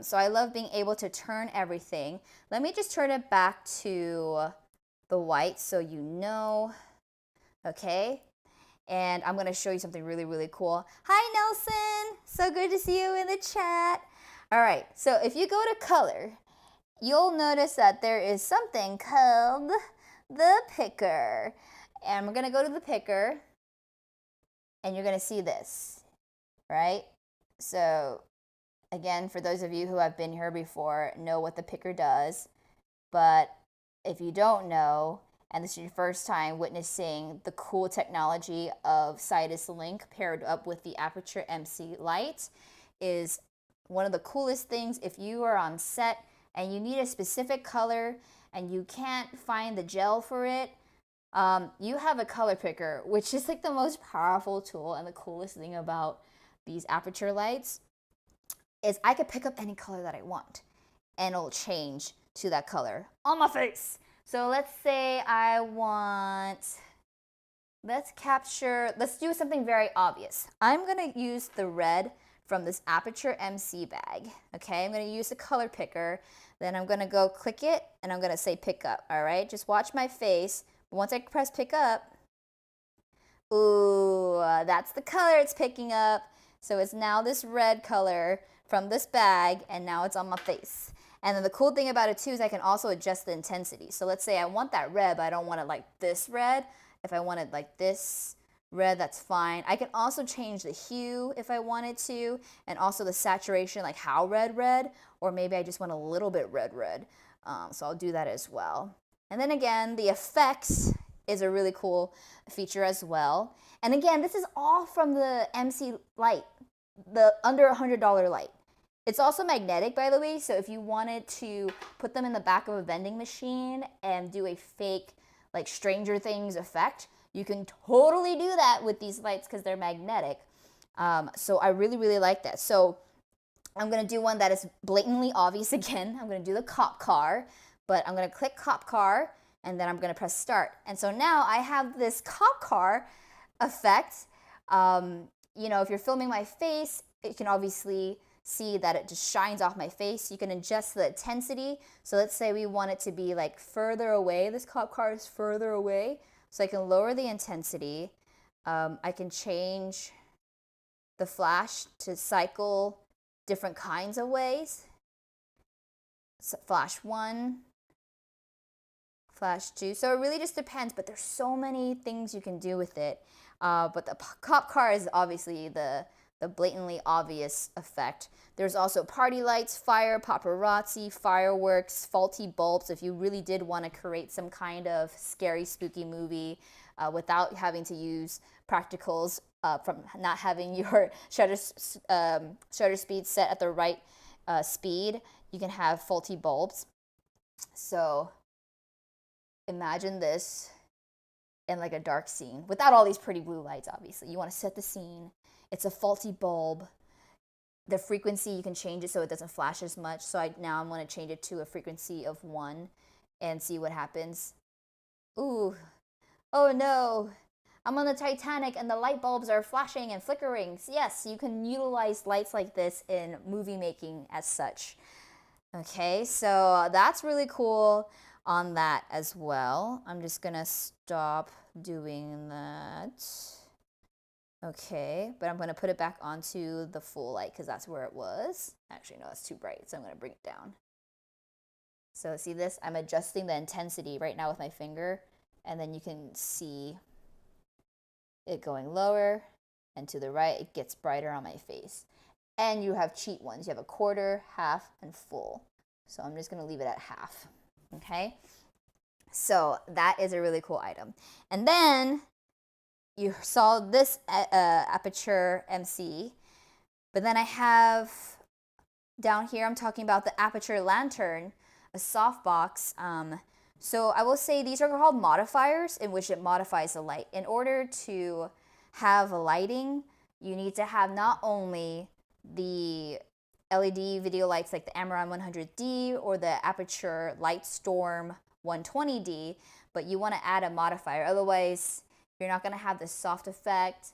So I love being able to turn everything. Let me just turn it back to the white so you know, okay? And I'm gonna show you something really, really cool. Hi Nelson, so good to see you in the chat. All right, so if you go to color, you'll notice that there is something called the picker. And we're gonna go to the picker and you're gonna see this, right? So again, for those of you who have been here before, know what the picker does. But if you don't know, and this is your first time witnessing the cool technology of Sidus Link paired up with the Aputure MC Light, is one of the coolest things. If you are on set and you need a specific color and you can't find the gel for it, you have a color picker, which is like the most powerful tool. And the coolest thing about these Aputure lights is I could pick up any color that I want and it'll change to that color on my face. So let's say I want let's do something very obvious. I'm gonna use the red from this Aputure MC bag, okay? I'm gonna use the color picker, then I'm gonna go click it, and I'm gonna say pick up, all right? Just watch my face. Once I press pick up, ooh, that's the color it's picking up. So it's now this red color from this bag, and now it's on my face. And then the cool thing about it too is I can also adjust the intensity. So let's say I want that red, but I don't want it like this red. If I wanted like this red, that's fine. I can also change the hue if I wanted to, and also the saturation, like how red, or maybe I just want a little bit red. So I'll do that as well. And then again, the effects is a really cool feature as well. And again, this is all from the MC light, the under $100 light. It's also magnetic, by the way, so if you wanted to put them in the back of a vending machine and do a fake, like Stranger Things effect, you can totally do that with these lights because they're magnetic. So I really like that. So I'm gonna do one that is blatantly obvious again. I'm gonna do the cop car, but I'm gonna click cop car, and then I'm gonna press start. And so now I have this cop car effect. You know, if you're filming my face, you can obviously see that it just shines off my face. You can adjust the intensity. So let's say we want it to be like further away. This cop car is further away. So I can lower the intensity. I can change the flash to cycle different kinds of ways. So flash 1, flash 2. So it really just depends, but there's so many things you can do with it. But the cop car is obviously the blatantly obvious effect. There's also party lights, fire, paparazzi, fireworks, faulty bulbs. If you really did want to create some kind of scary, spooky movie without having to use practicals from not having your shutter speed set at the right speed, you can have faulty bulbs. So imagine this in like a dark scene without all these pretty blue lights. Obviously you want to set the scene. It's a faulty bulb. The frequency, you can change it so it doesn't flash as much. So now I'm going to change it to a frequency of 1 and see what happens. Ooh, oh no, I'm on the Titanic and the light bulbs are flashing and flickering. So yes, you can utilize lights like this in movie making as such. Okay, so that's really cool on that as well. I'm just going to stop doing that. Okay, but I'm going to put it back onto the full light because that's where it was. Actually, no, that's too bright, so I'm going to bring it down. So see this? I'm adjusting the intensity right now with my finger, and then you can see it going lower, and to the right, it gets brighter on my face. And you have cheat ones. You have a quarter, half, and full. So I'm just going to leave it at half, okay? So that is a really cool item. And then you saw this Aputure MC, but then I have down here, I'm talking about the Aputure Lantern, a softbox. So I will say these are called modifiers, in which it modifies the light. In order to have lighting, you need to have not only the LED video lights like the Amaran 100D or the Aputure Lightstorm 120D, but you want to add a modifier. Otherwise, you're not going to have this soft effect.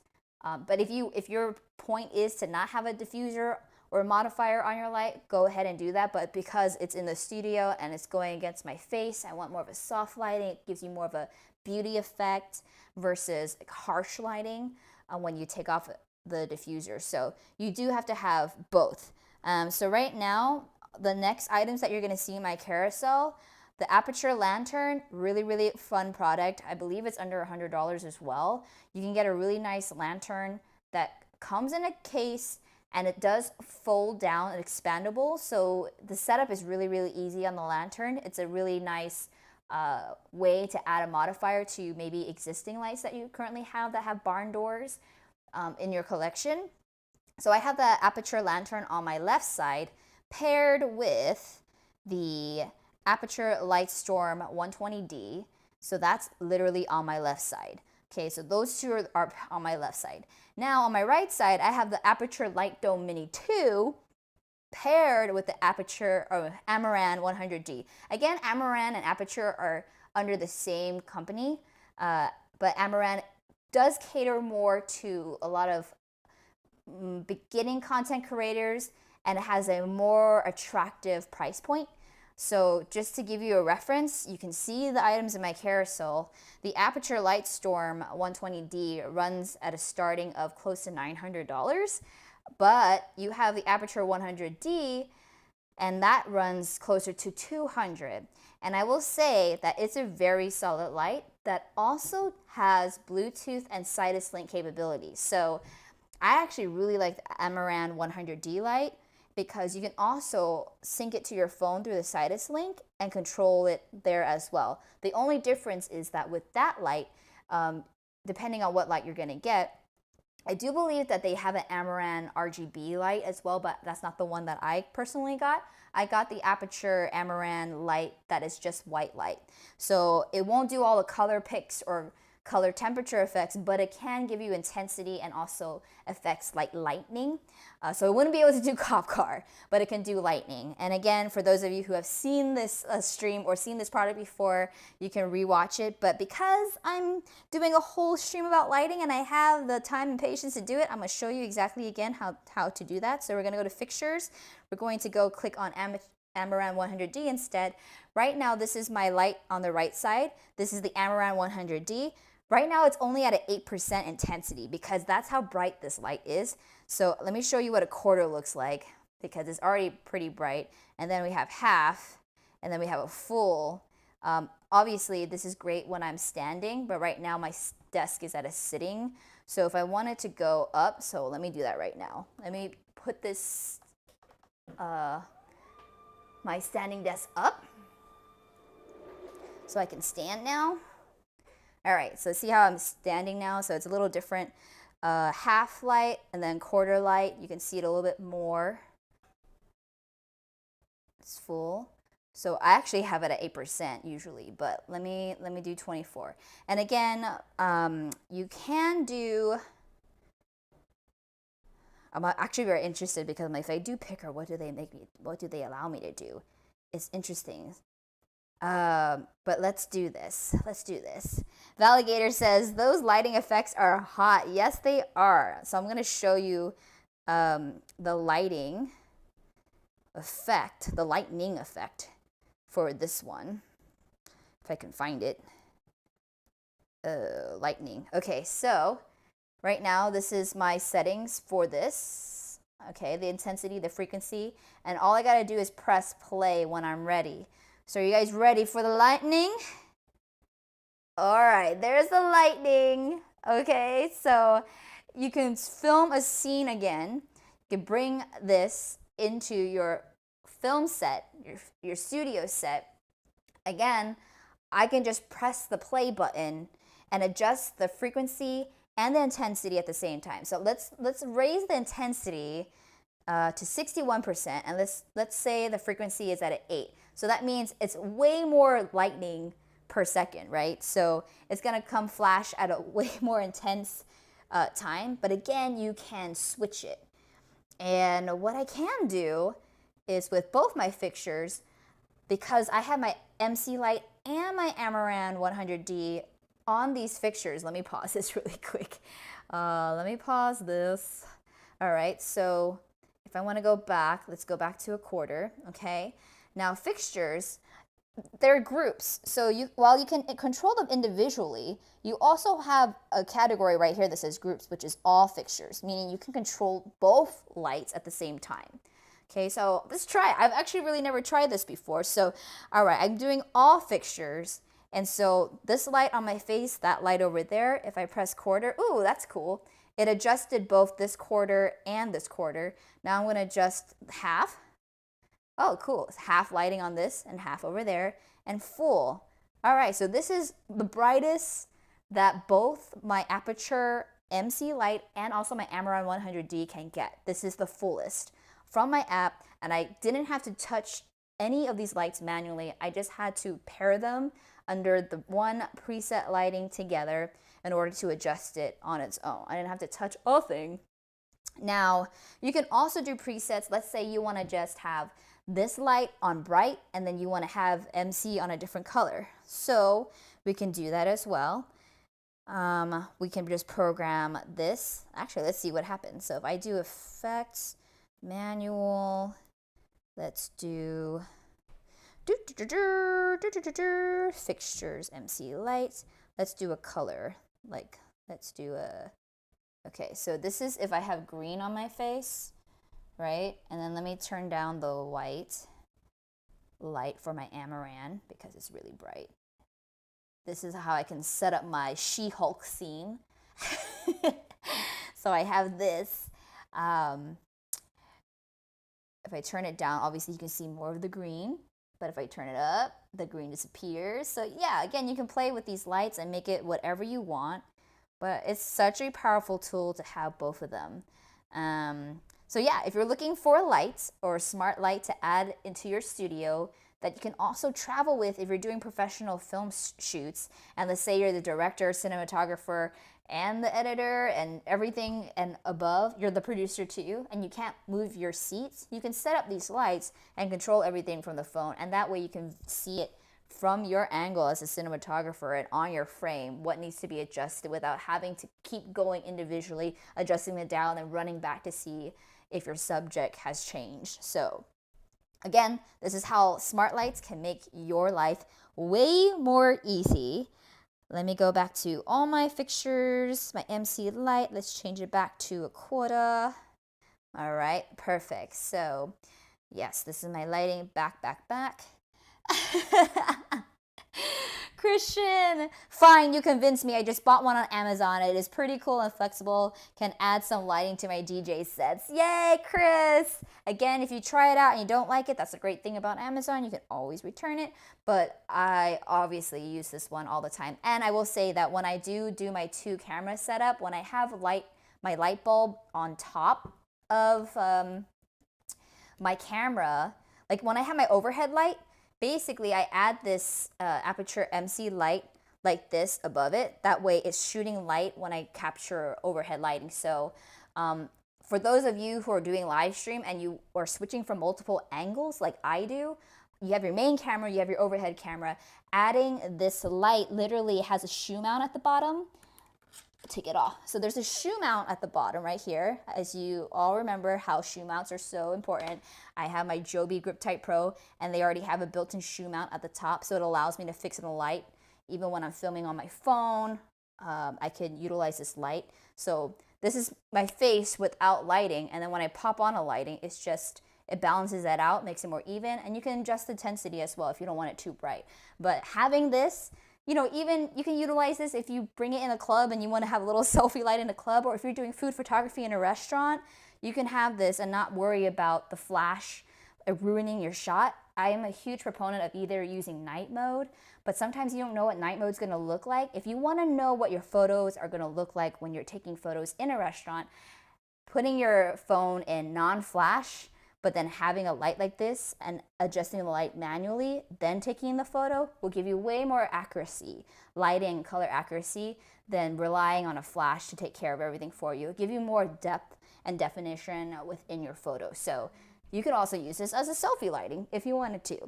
But if your point is to not have a diffuser or a modifier on your light, go ahead and do that. But because it's in the studio and it's going against my face, I want more of a soft lighting. It gives you more of a beauty effect versus harsh lighting when you take off the diffuser. So you do have to have both. So right now, the next items that you're going to see in my carousel, the Aputure Lantern, really fun product. I believe it's under $100 as well. You can get a really nice lantern that comes in a case, and it does fold down and expandable. So the setup is really easy on the lantern. It's a really nice way to add a modifier to maybe existing lights that you currently have that have barn doors in your collection. So I have the Aputure Lantern on my left side paired with the Aputure Lightstorm 120D. So that's literally on my left side. Okay, so those two are on my left side. Now on my right side, I have the Aputure Light Dome Mini 2 paired with the Aputure or Amaran 100D. Again, Amaran and Aputure are under the same company, but Amaran does cater more to a lot of beginning content creators, and it has a more attractive price point. So just to give you a reference, you can see the items in my carousel. The Aputure Lightstorm 120D runs at a starting of close to $900, but you have the Aputure 100D, and that runs closer to $200. And I will say that it's a very solid light that also has Bluetooth and Sidus Link capabilities. So I actually really like the Amaran 100D light because you can also sync it to your phone through the Sidus Link and control it there as well. The only difference is that with that light, depending on what light you're gonna get, I do believe that they have an Amaran RGB light as well, but that's not the one that I personally got. I got the Aputure Amaran light that is just white light. So it won't do all the color picks or color temperature effects, but it can give you intensity and also effects like lightning. So it wouldn't be able to do cop car, but it can do lightning. And again, for those of you who have seen this stream or seen this product before, you can rewatch it. But because I'm doing a whole stream about lighting and I have the time and patience to do it, I'm gonna show you exactly again how to do that. So we're gonna go to fixtures. We're going to go click on Amaran 100D instead. Right now, this is my light on the right side. This is the Amaran 100D. Right now, it's only at an 8% intensity because that's how bright this light is. So let me show you what a quarter looks like because it's already pretty bright. And then we have half, and then we have a full. Obviously, this is great when I'm standing, but right now my desk is at a sitting. So if I wanted to go up, so let me do that right now. Let me put this, my standing desk up so I can stand now. All right, so see how I'm standing now? So it's a little different. Half light and then quarter light. You can see it a little bit more. It's full. So I actually have it at 8% usually, but let me do 24. And again, you can do. I'm actually very interested because I'm like, if I do picker, what do they allow me to do? It's interesting. But let's do this. Let's do this. Valigator says, those lighting effects are hot. Yes, they are. So I'm going to show you the lighting effect, the lightning effect for this one. If I can find it. Lightning. Okay, so right now this is my settings for this. Okay, the intensity, the frequency. And all I got to do is press play when I'm ready. So are you guys ready for the lightning? All right, there's the lightning. Okay, so you can film a scene again. You can bring this into your film set, your studio set. Again, I can just press the play button and adjust the frequency and the intensity at the same time. So let's raise the intensity to 61%, and let's say the frequency is at an 8. So that means it's way more lightning per second, right? So it's gonna come flash at a way more intense time, but again, you can switch it. And what I can do is with both my fixtures, because I have my MC light and my Amaran 100D on these fixtures. Let me pause this really quick. Let me pause this. All right, so if I wanna go back, let's go back to a quarter, okay? Now fixtures, they're groups. So while you can control them individually, you also have a category right here that says groups, which is all fixtures, meaning you can control both lights at the same time. Okay, so let's try it. I've actually really never tried this before. So, all right, I'm doing all fixtures. And so this light on my face, that light over there, if I press quarter, ooh, that's cool. It adjusted both this quarter and this quarter. Now I'm gonna adjust half. Oh, cool. It's half lighting on this and half over there and full. All right, so this is the brightest that both my Aputure MC light and also my Amaran 100D can get. This is the fullest from my app, and I didn't have to touch any of these lights manually. I just had to pair them under the one preset lighting together in order to adjust it on its own. I didn't have to touch a thing. Now, you can also do presets. Let's say you want to just have this light on bright and then you want to have MC on a different color. So we can do that as well. We can just program this. Actually, let's see what happens. So if I do effects, manual, let's do fixtures, MC lights. Let's do a color. Like, let's do a, okay, so this is if I have green on my face, right? And then let me turn down the white light for my Amaran because it's really bright. This is how I can set up my She-Hulk scene. So I have this. If I turn it down, obviously you can see more of the green. But if I turn it up, the green disappears. So yeah, again, you can play with these lights and make it whatever you want. But it's such a powerful tool to have both of them. So yeah, if you're looking for a light or a smart light to add into your studio that you can also travel with if you're doing professional film shoots, and let's say you're the director, cinematographer, and the editor and everything and above, you're the producer too, and you can't move your seats, you can set up these lights and control everything from the phone, and that way you can see it from your angle as a cinematographer and on your frame what needs to be adjusted without having to keep going individually, adjusting the dial and running back to see if your subject has changed. So again, this is how smart lights can make your life way more easy. Let me go back to all my fixtures, my MC light. Let's change it back to a quarter. All right, perfect. So yes, this is my lighting, back. Christian, fine, you convinced me. I just bought one on Amazon. It is pretty cool and flexible. Can add some lighting to my DJ sets. Yay, Chris! Again, if you try it out and you don't like it, that's a great thing about Amazon. You can always return it. But I obviously use this one all the time. And I will say that when I do my 2 camera setup, when I have my light bulb on top of my camera, like when I have my overhead light, basically, I add this Aputure MC light like this above it. That way it's shooting light when I capture overhead lighting. So for those of you who are doing live stream and you are switching from multiple angles like I do, you have your main camera, you have your overhead camera. Adding this light literally has a shoe mount at the bottom. Take it off. So there's a shoe mount at the bottom right here. As you all remember how shoe mounts are so important. I have my Joby Grip Tight Pro and they already have a built-in shoe mount at the top, so it allows me to fix in the light. Even when I'm filming on my phone, I can utilize this light. So this is my face without lighting, and then when I pop on a lighting, it balances that out, makes it more even, and you can adjust the intensity as well if you don't want it too bright. But having this, you know, even you can utilize this if you bring it in a club and you want to have a little selfie light in a club, or if you're doing food photography in a restaurant, you can have this and not worry about the flash ruining your shot. I am a huge proponent of either using night mode, but sometimes you don't know what night mode is going to look like. If you want to know what your photos are going to look like when you're taking photos in a restaurant, putting your phone in non-flash, but then having a light like this and adjusting the light manually, then taking the photo will give you way more accuracy, lighting, color accuracy, than relying on a flash to take care of everything for you. It'll give you more depth and definition within your photo. So you could also use this as a selfie lighting if you wanted to.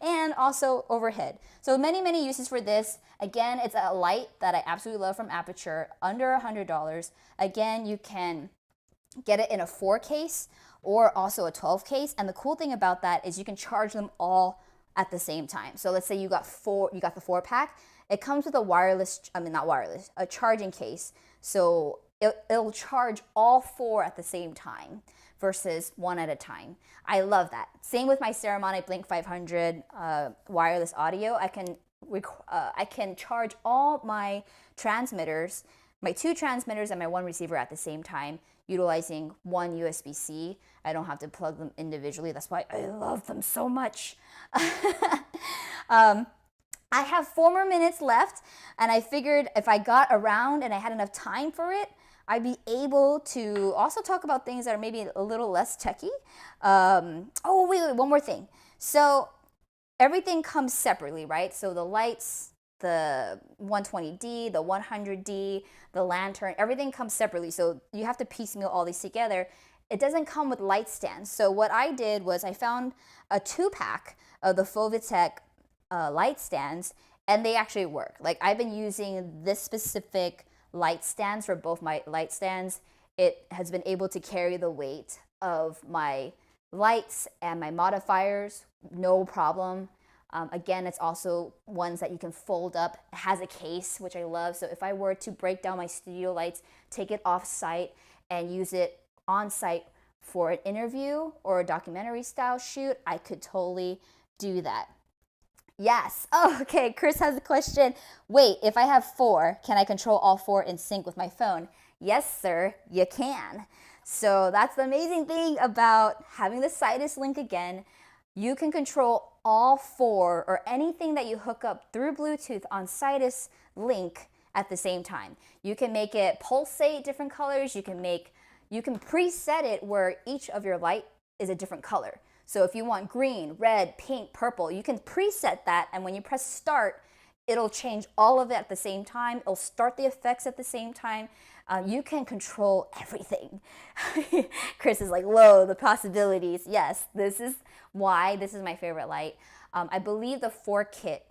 And also overhead. So many uses for this. Again, it's a light that I absolutely love from Aputure, under $100. Again, you can get it in a 4 case or also a 12 case. And the cool thing about that is you can charge them all at the same time. So let's say you got the 4-pack. It comes with a charging case. So it'll charge all 4 at the same time versus 1 at a time. I love that. Same with my Ceramonic Blink 500 wireless audio. I can charge all my transmitters, my 2 transmitters and my 1 receiver at the same time, utilizing 1 USB-C. I don't have to plug them individually. That's why I love them so much. I have 4 more minutes left, and I figured if I got around and I had enough time for it, I'd be able to also talk about things that are maybe a little less techy. Oh, wait, one more thing. So everything comes separately, right? So the lights, the 120D, the 100D, the lantern, everything comes separately. So you have to piecemeal all these together. It doesn't come with light stands. So what I did was I found a 2-pack of the Fovitech light stands, and they actually work. Like I've been using this specific light stands for both my light stands. It has been able to carry the weight of my lights and my modifiers, no problem. Again, it's also ones that you can fold up. It has a case, which I love. So if I were to break down my studio lights, take it off site and use it on site for an interview or a documentary style shoot, I could totally do that. Yes. Oh, okay. Chris has a question. Wait, if I have 4, can I control all 4 in sync with my phone? Yes, sir, you can. So that's the amazing thing about having the Sidus link again. You can control all 4 or anything that you hook up through Bluetooth on Sidus link at the same time. You can make it pulsate different colors. You can preset it where each of your light is a different color. So if you want green, red, pink, purple, you can preset that, and when you press start, it'll change all of it at the same time. It'll start the effects at the same time. You can control everything. Chris is like, whoa, the possibilities. Yes, this is why this is my favorite light. I believe the 4 kit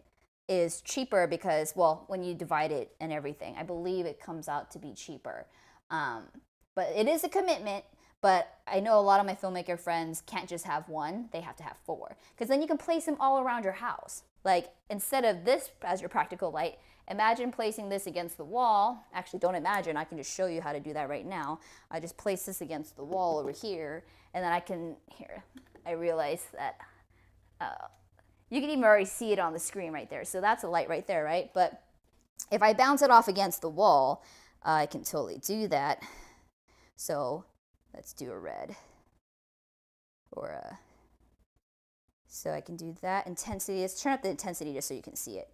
is cheaper because, well, when you divide it and everything, I believe it comes out to be cheaper. But it is a commitment. But I know a lot of my filmmaker friends can't just have 1, they have to have 4. Because then you can place them all around your house. Like, instead of this as your practical light, imagine placing this against the wall. Actually, don't imagine, I can just show you how to do that right now. I just place this against the wall over here, and then I realize that you can even already see it on the screen right there. So that's a light right there, right? But if I bounce it off against the wall, I can totally do that. So let's do a red so I can do that intensity. Let's turn up the intensity just so you can see it.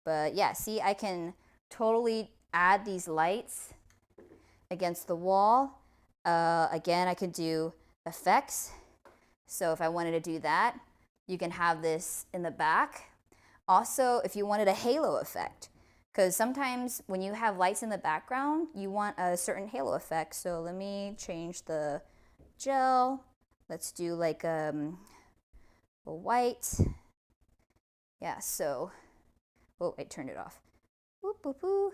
But yeah, see, I can totally add these lights against the wall. Again, I could do effects. So if I wanted to do that, you can have this in the back. Also, if you wanted a halo effect, because sometimes when you have lights in the background, you want a certain halo effect. So let me change the gel. Let's do like a white. Yeah, so, oh, I turned it off. Boop, boop, boop.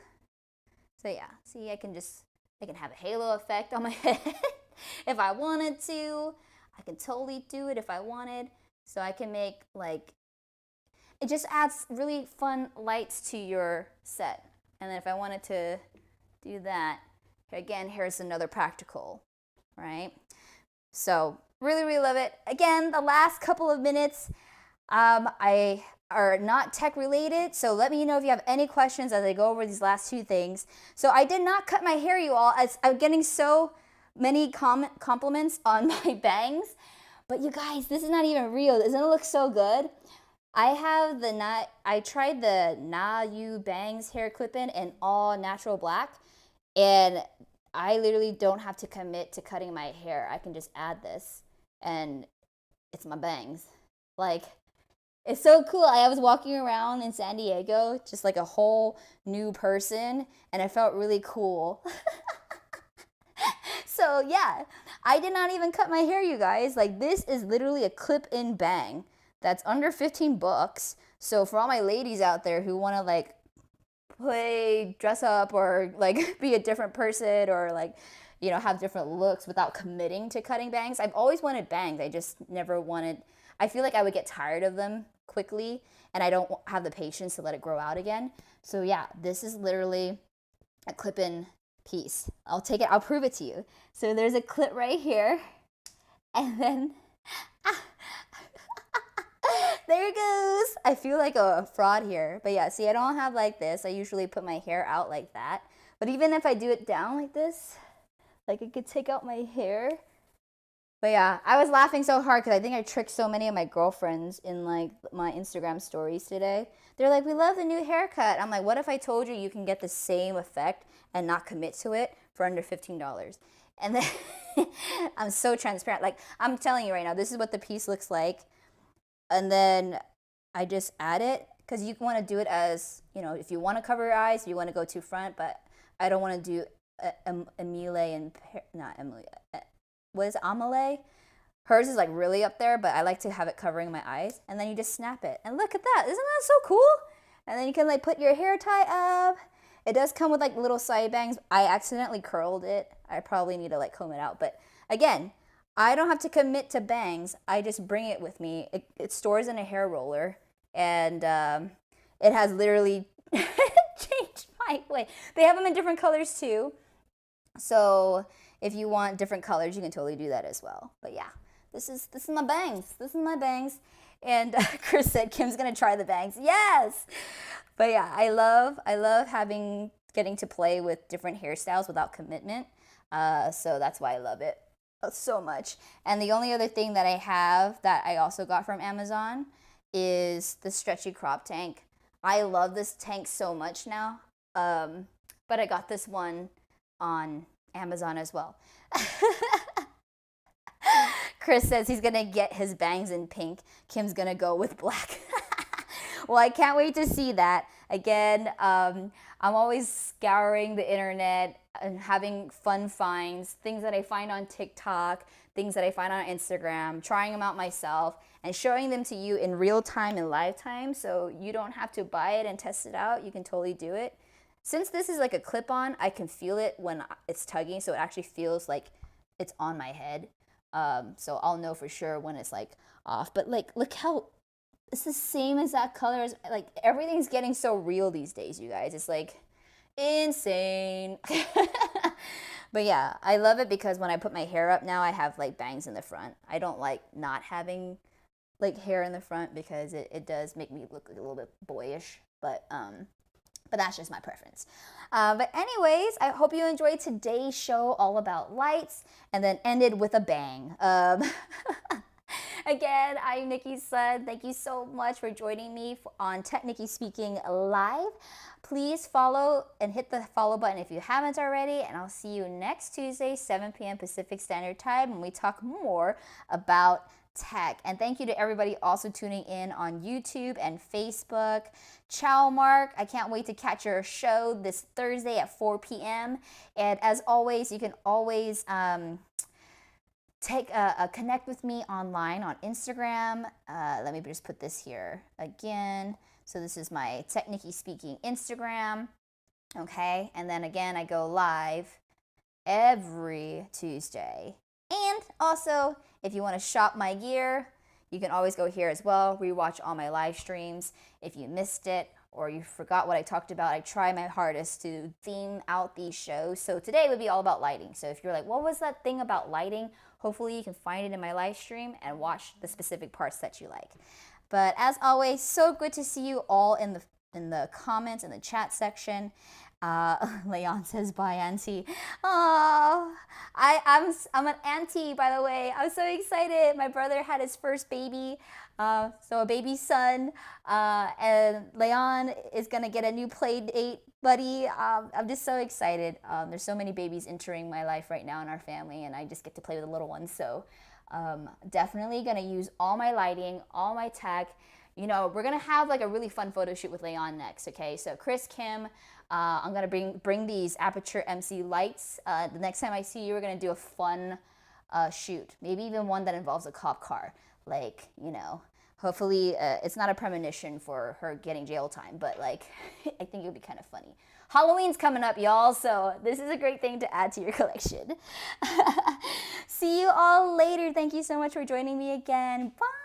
So yeah, see, I can have a halo effect on my head if I wanted to. I can totally do it if I wanted. So I can make like, it just adds really fun lights to your set. And then if I wanted to do that, again, here's another practical, right? So really, really love it. Again, the last couple of minutes I are not tech related, so let me know if you have any questions as I go over these last 2 things. So I did not cut my hair, you all, as I'm getting so many compliments on my bangs. But you guys, this is not even real. Doesn't it look so good? I tried the Na You Bangs hair clip-in in all natural black, and I literally don't have to commit to cutting my hair. I can just add this, and it's my bangs. Like, it's so cool. I was walking around in San Diego, just like a whole new person, and I felt really cool. So yeah, I did not even cut my hair, you guys. Like, this is literally a clip-in bang that's under 15 bucks. So for all my ladies out there who want to like dress up or like be a different person or like, you know, have different looks without committing to cutting bangs. I've always wanted bangs. I just never wanted, I feel like I would get tired of them quickly and I don't have the patience to let it grow out again. So yeah, this is literally a clip-in piece. I'll take it, I'll prove it to you. So there's a clip right here and then there it goes. I feel like a fraud here. But yeah, see, I don't have like this. I usually put my hair out like that. But even if I do it down like this, like it could take out my hair. But yeah, I was laughing so hard because I think I tricked so many of my girlfriends in like my Instagram stories today. They're like, we love the new haircut. I'm like, what if I told you can get the same effect and not commit to it for under $15? And then I'm so transparent. Like, I'm telling you right now, this is what the piece looks like. And then I just add it because you want to do it as, you know, if you want to cover your eyes, you want to go to front, but I don't want to do Emile and, not Emily, what is it, Amale? Hers is like really up there, but I like to have it covering my eyes. And then you just snap it. And look at that. Isn't that so cool? And then you can like put your hair tie up. It does come with like little side bangs. I accidentally curled it. I probably need to like comb it out. But again, I don't have to commit to bangs. I just bring it with me. It stores in a hair roller, and it has literally changed my way. They have them in different colors too. So if you want different colors, you can totally do that as well. But yeah, this is my bangs. This is my bangs. And Chris said Kim's gonna try the bangs. Yes. But yeah, I love getting to play with different hairstyles without commitment. So that's why I love it so much. And the only other thing that I have that I also got from Amazon is the stretchy crop tank. I love this tank so much now. But I got this one on Amazon as well. Chris says he's gonna get his bangs in pink. Kim's gonna go with black. Well, I can't wait to see that. Again, I'm always scouring the internet and having fun finds, things that I find on TikTok, things that I find on Instagram, trying them out myself and showing them to you in real time and live time, so you don't have to buy it and test it out. You can totally do it. Since this is like a clip-on, I can feel it when it's tugging, so it actually feels like it's on my head. So I'll know for sure when it's like off. But like, look how it's the same exact colors. Like everything's getting so real these days, you guys. It's like insane. But yeah, I love it because when I put my hair up now, I have like bangs in the front. I don't like not having like hair in the front because it does make me look like a little bit boyish. But that's just my preference. But anyways, I hope you enjoyed today's show all about lights and then ended with a bang. Again, I'm Nicki Sun. Thank you so much for joining me on TechNicki Speaking Live. Please follow and hit the follow button if you haven't already. And I'll see you next Tuesday, 7 p.m. Pacific Standard Time, when we talk more about tech. And thank you to everybody also tuning in on YouTube and Facebook. Ciao, Mark. I can't wait to catch your show this Thursday at 4 p.m. And as always, you can always connect with me online on Instagram. Let me just put this here again. So this is my TechNicki Speaking Instagram. Okay. And then again, I go live every Tuesday. And also, if you want to shop my gear, you can always go here as well. Rewatch all my live streams. If you missed it or you forgot what I talked about, I try my hardest to theme out these shows. So today would be all about lighting. So if you're like, what was that thing about lighting? Hopefully you can find it in my live stream and watch the specific parts that you like. But as always, so good to see you all in the comments, in the chat section. Leon says, bye, auntie. Oh, I'm an auntie, by the way. I'm so excited. My brother had his first baby, so a baby son, and Leon is gonna get a new play date buddy. I'm just so excited. There's so many babies entering my life right now in our family, and I just get to play with the little ones. So definitely gonna use all my lighting, all my tech. You know, we're gonna have like a really fun photo shoot with Leon next. Okay, so Chris, Kim. I'm gonna bring these Aputure MC Lights. The next time I see you, we're gonna do a fun shoot. Maybe even one that involves a cop car. Like, you know, hopefully it's not a premonition for her getting jail time, but like, I think it would be kind of funny. Halloween's coming up, y'all, so this is a great thing to add to your collection. See you all later. Thank you so much for joining me again. Bye.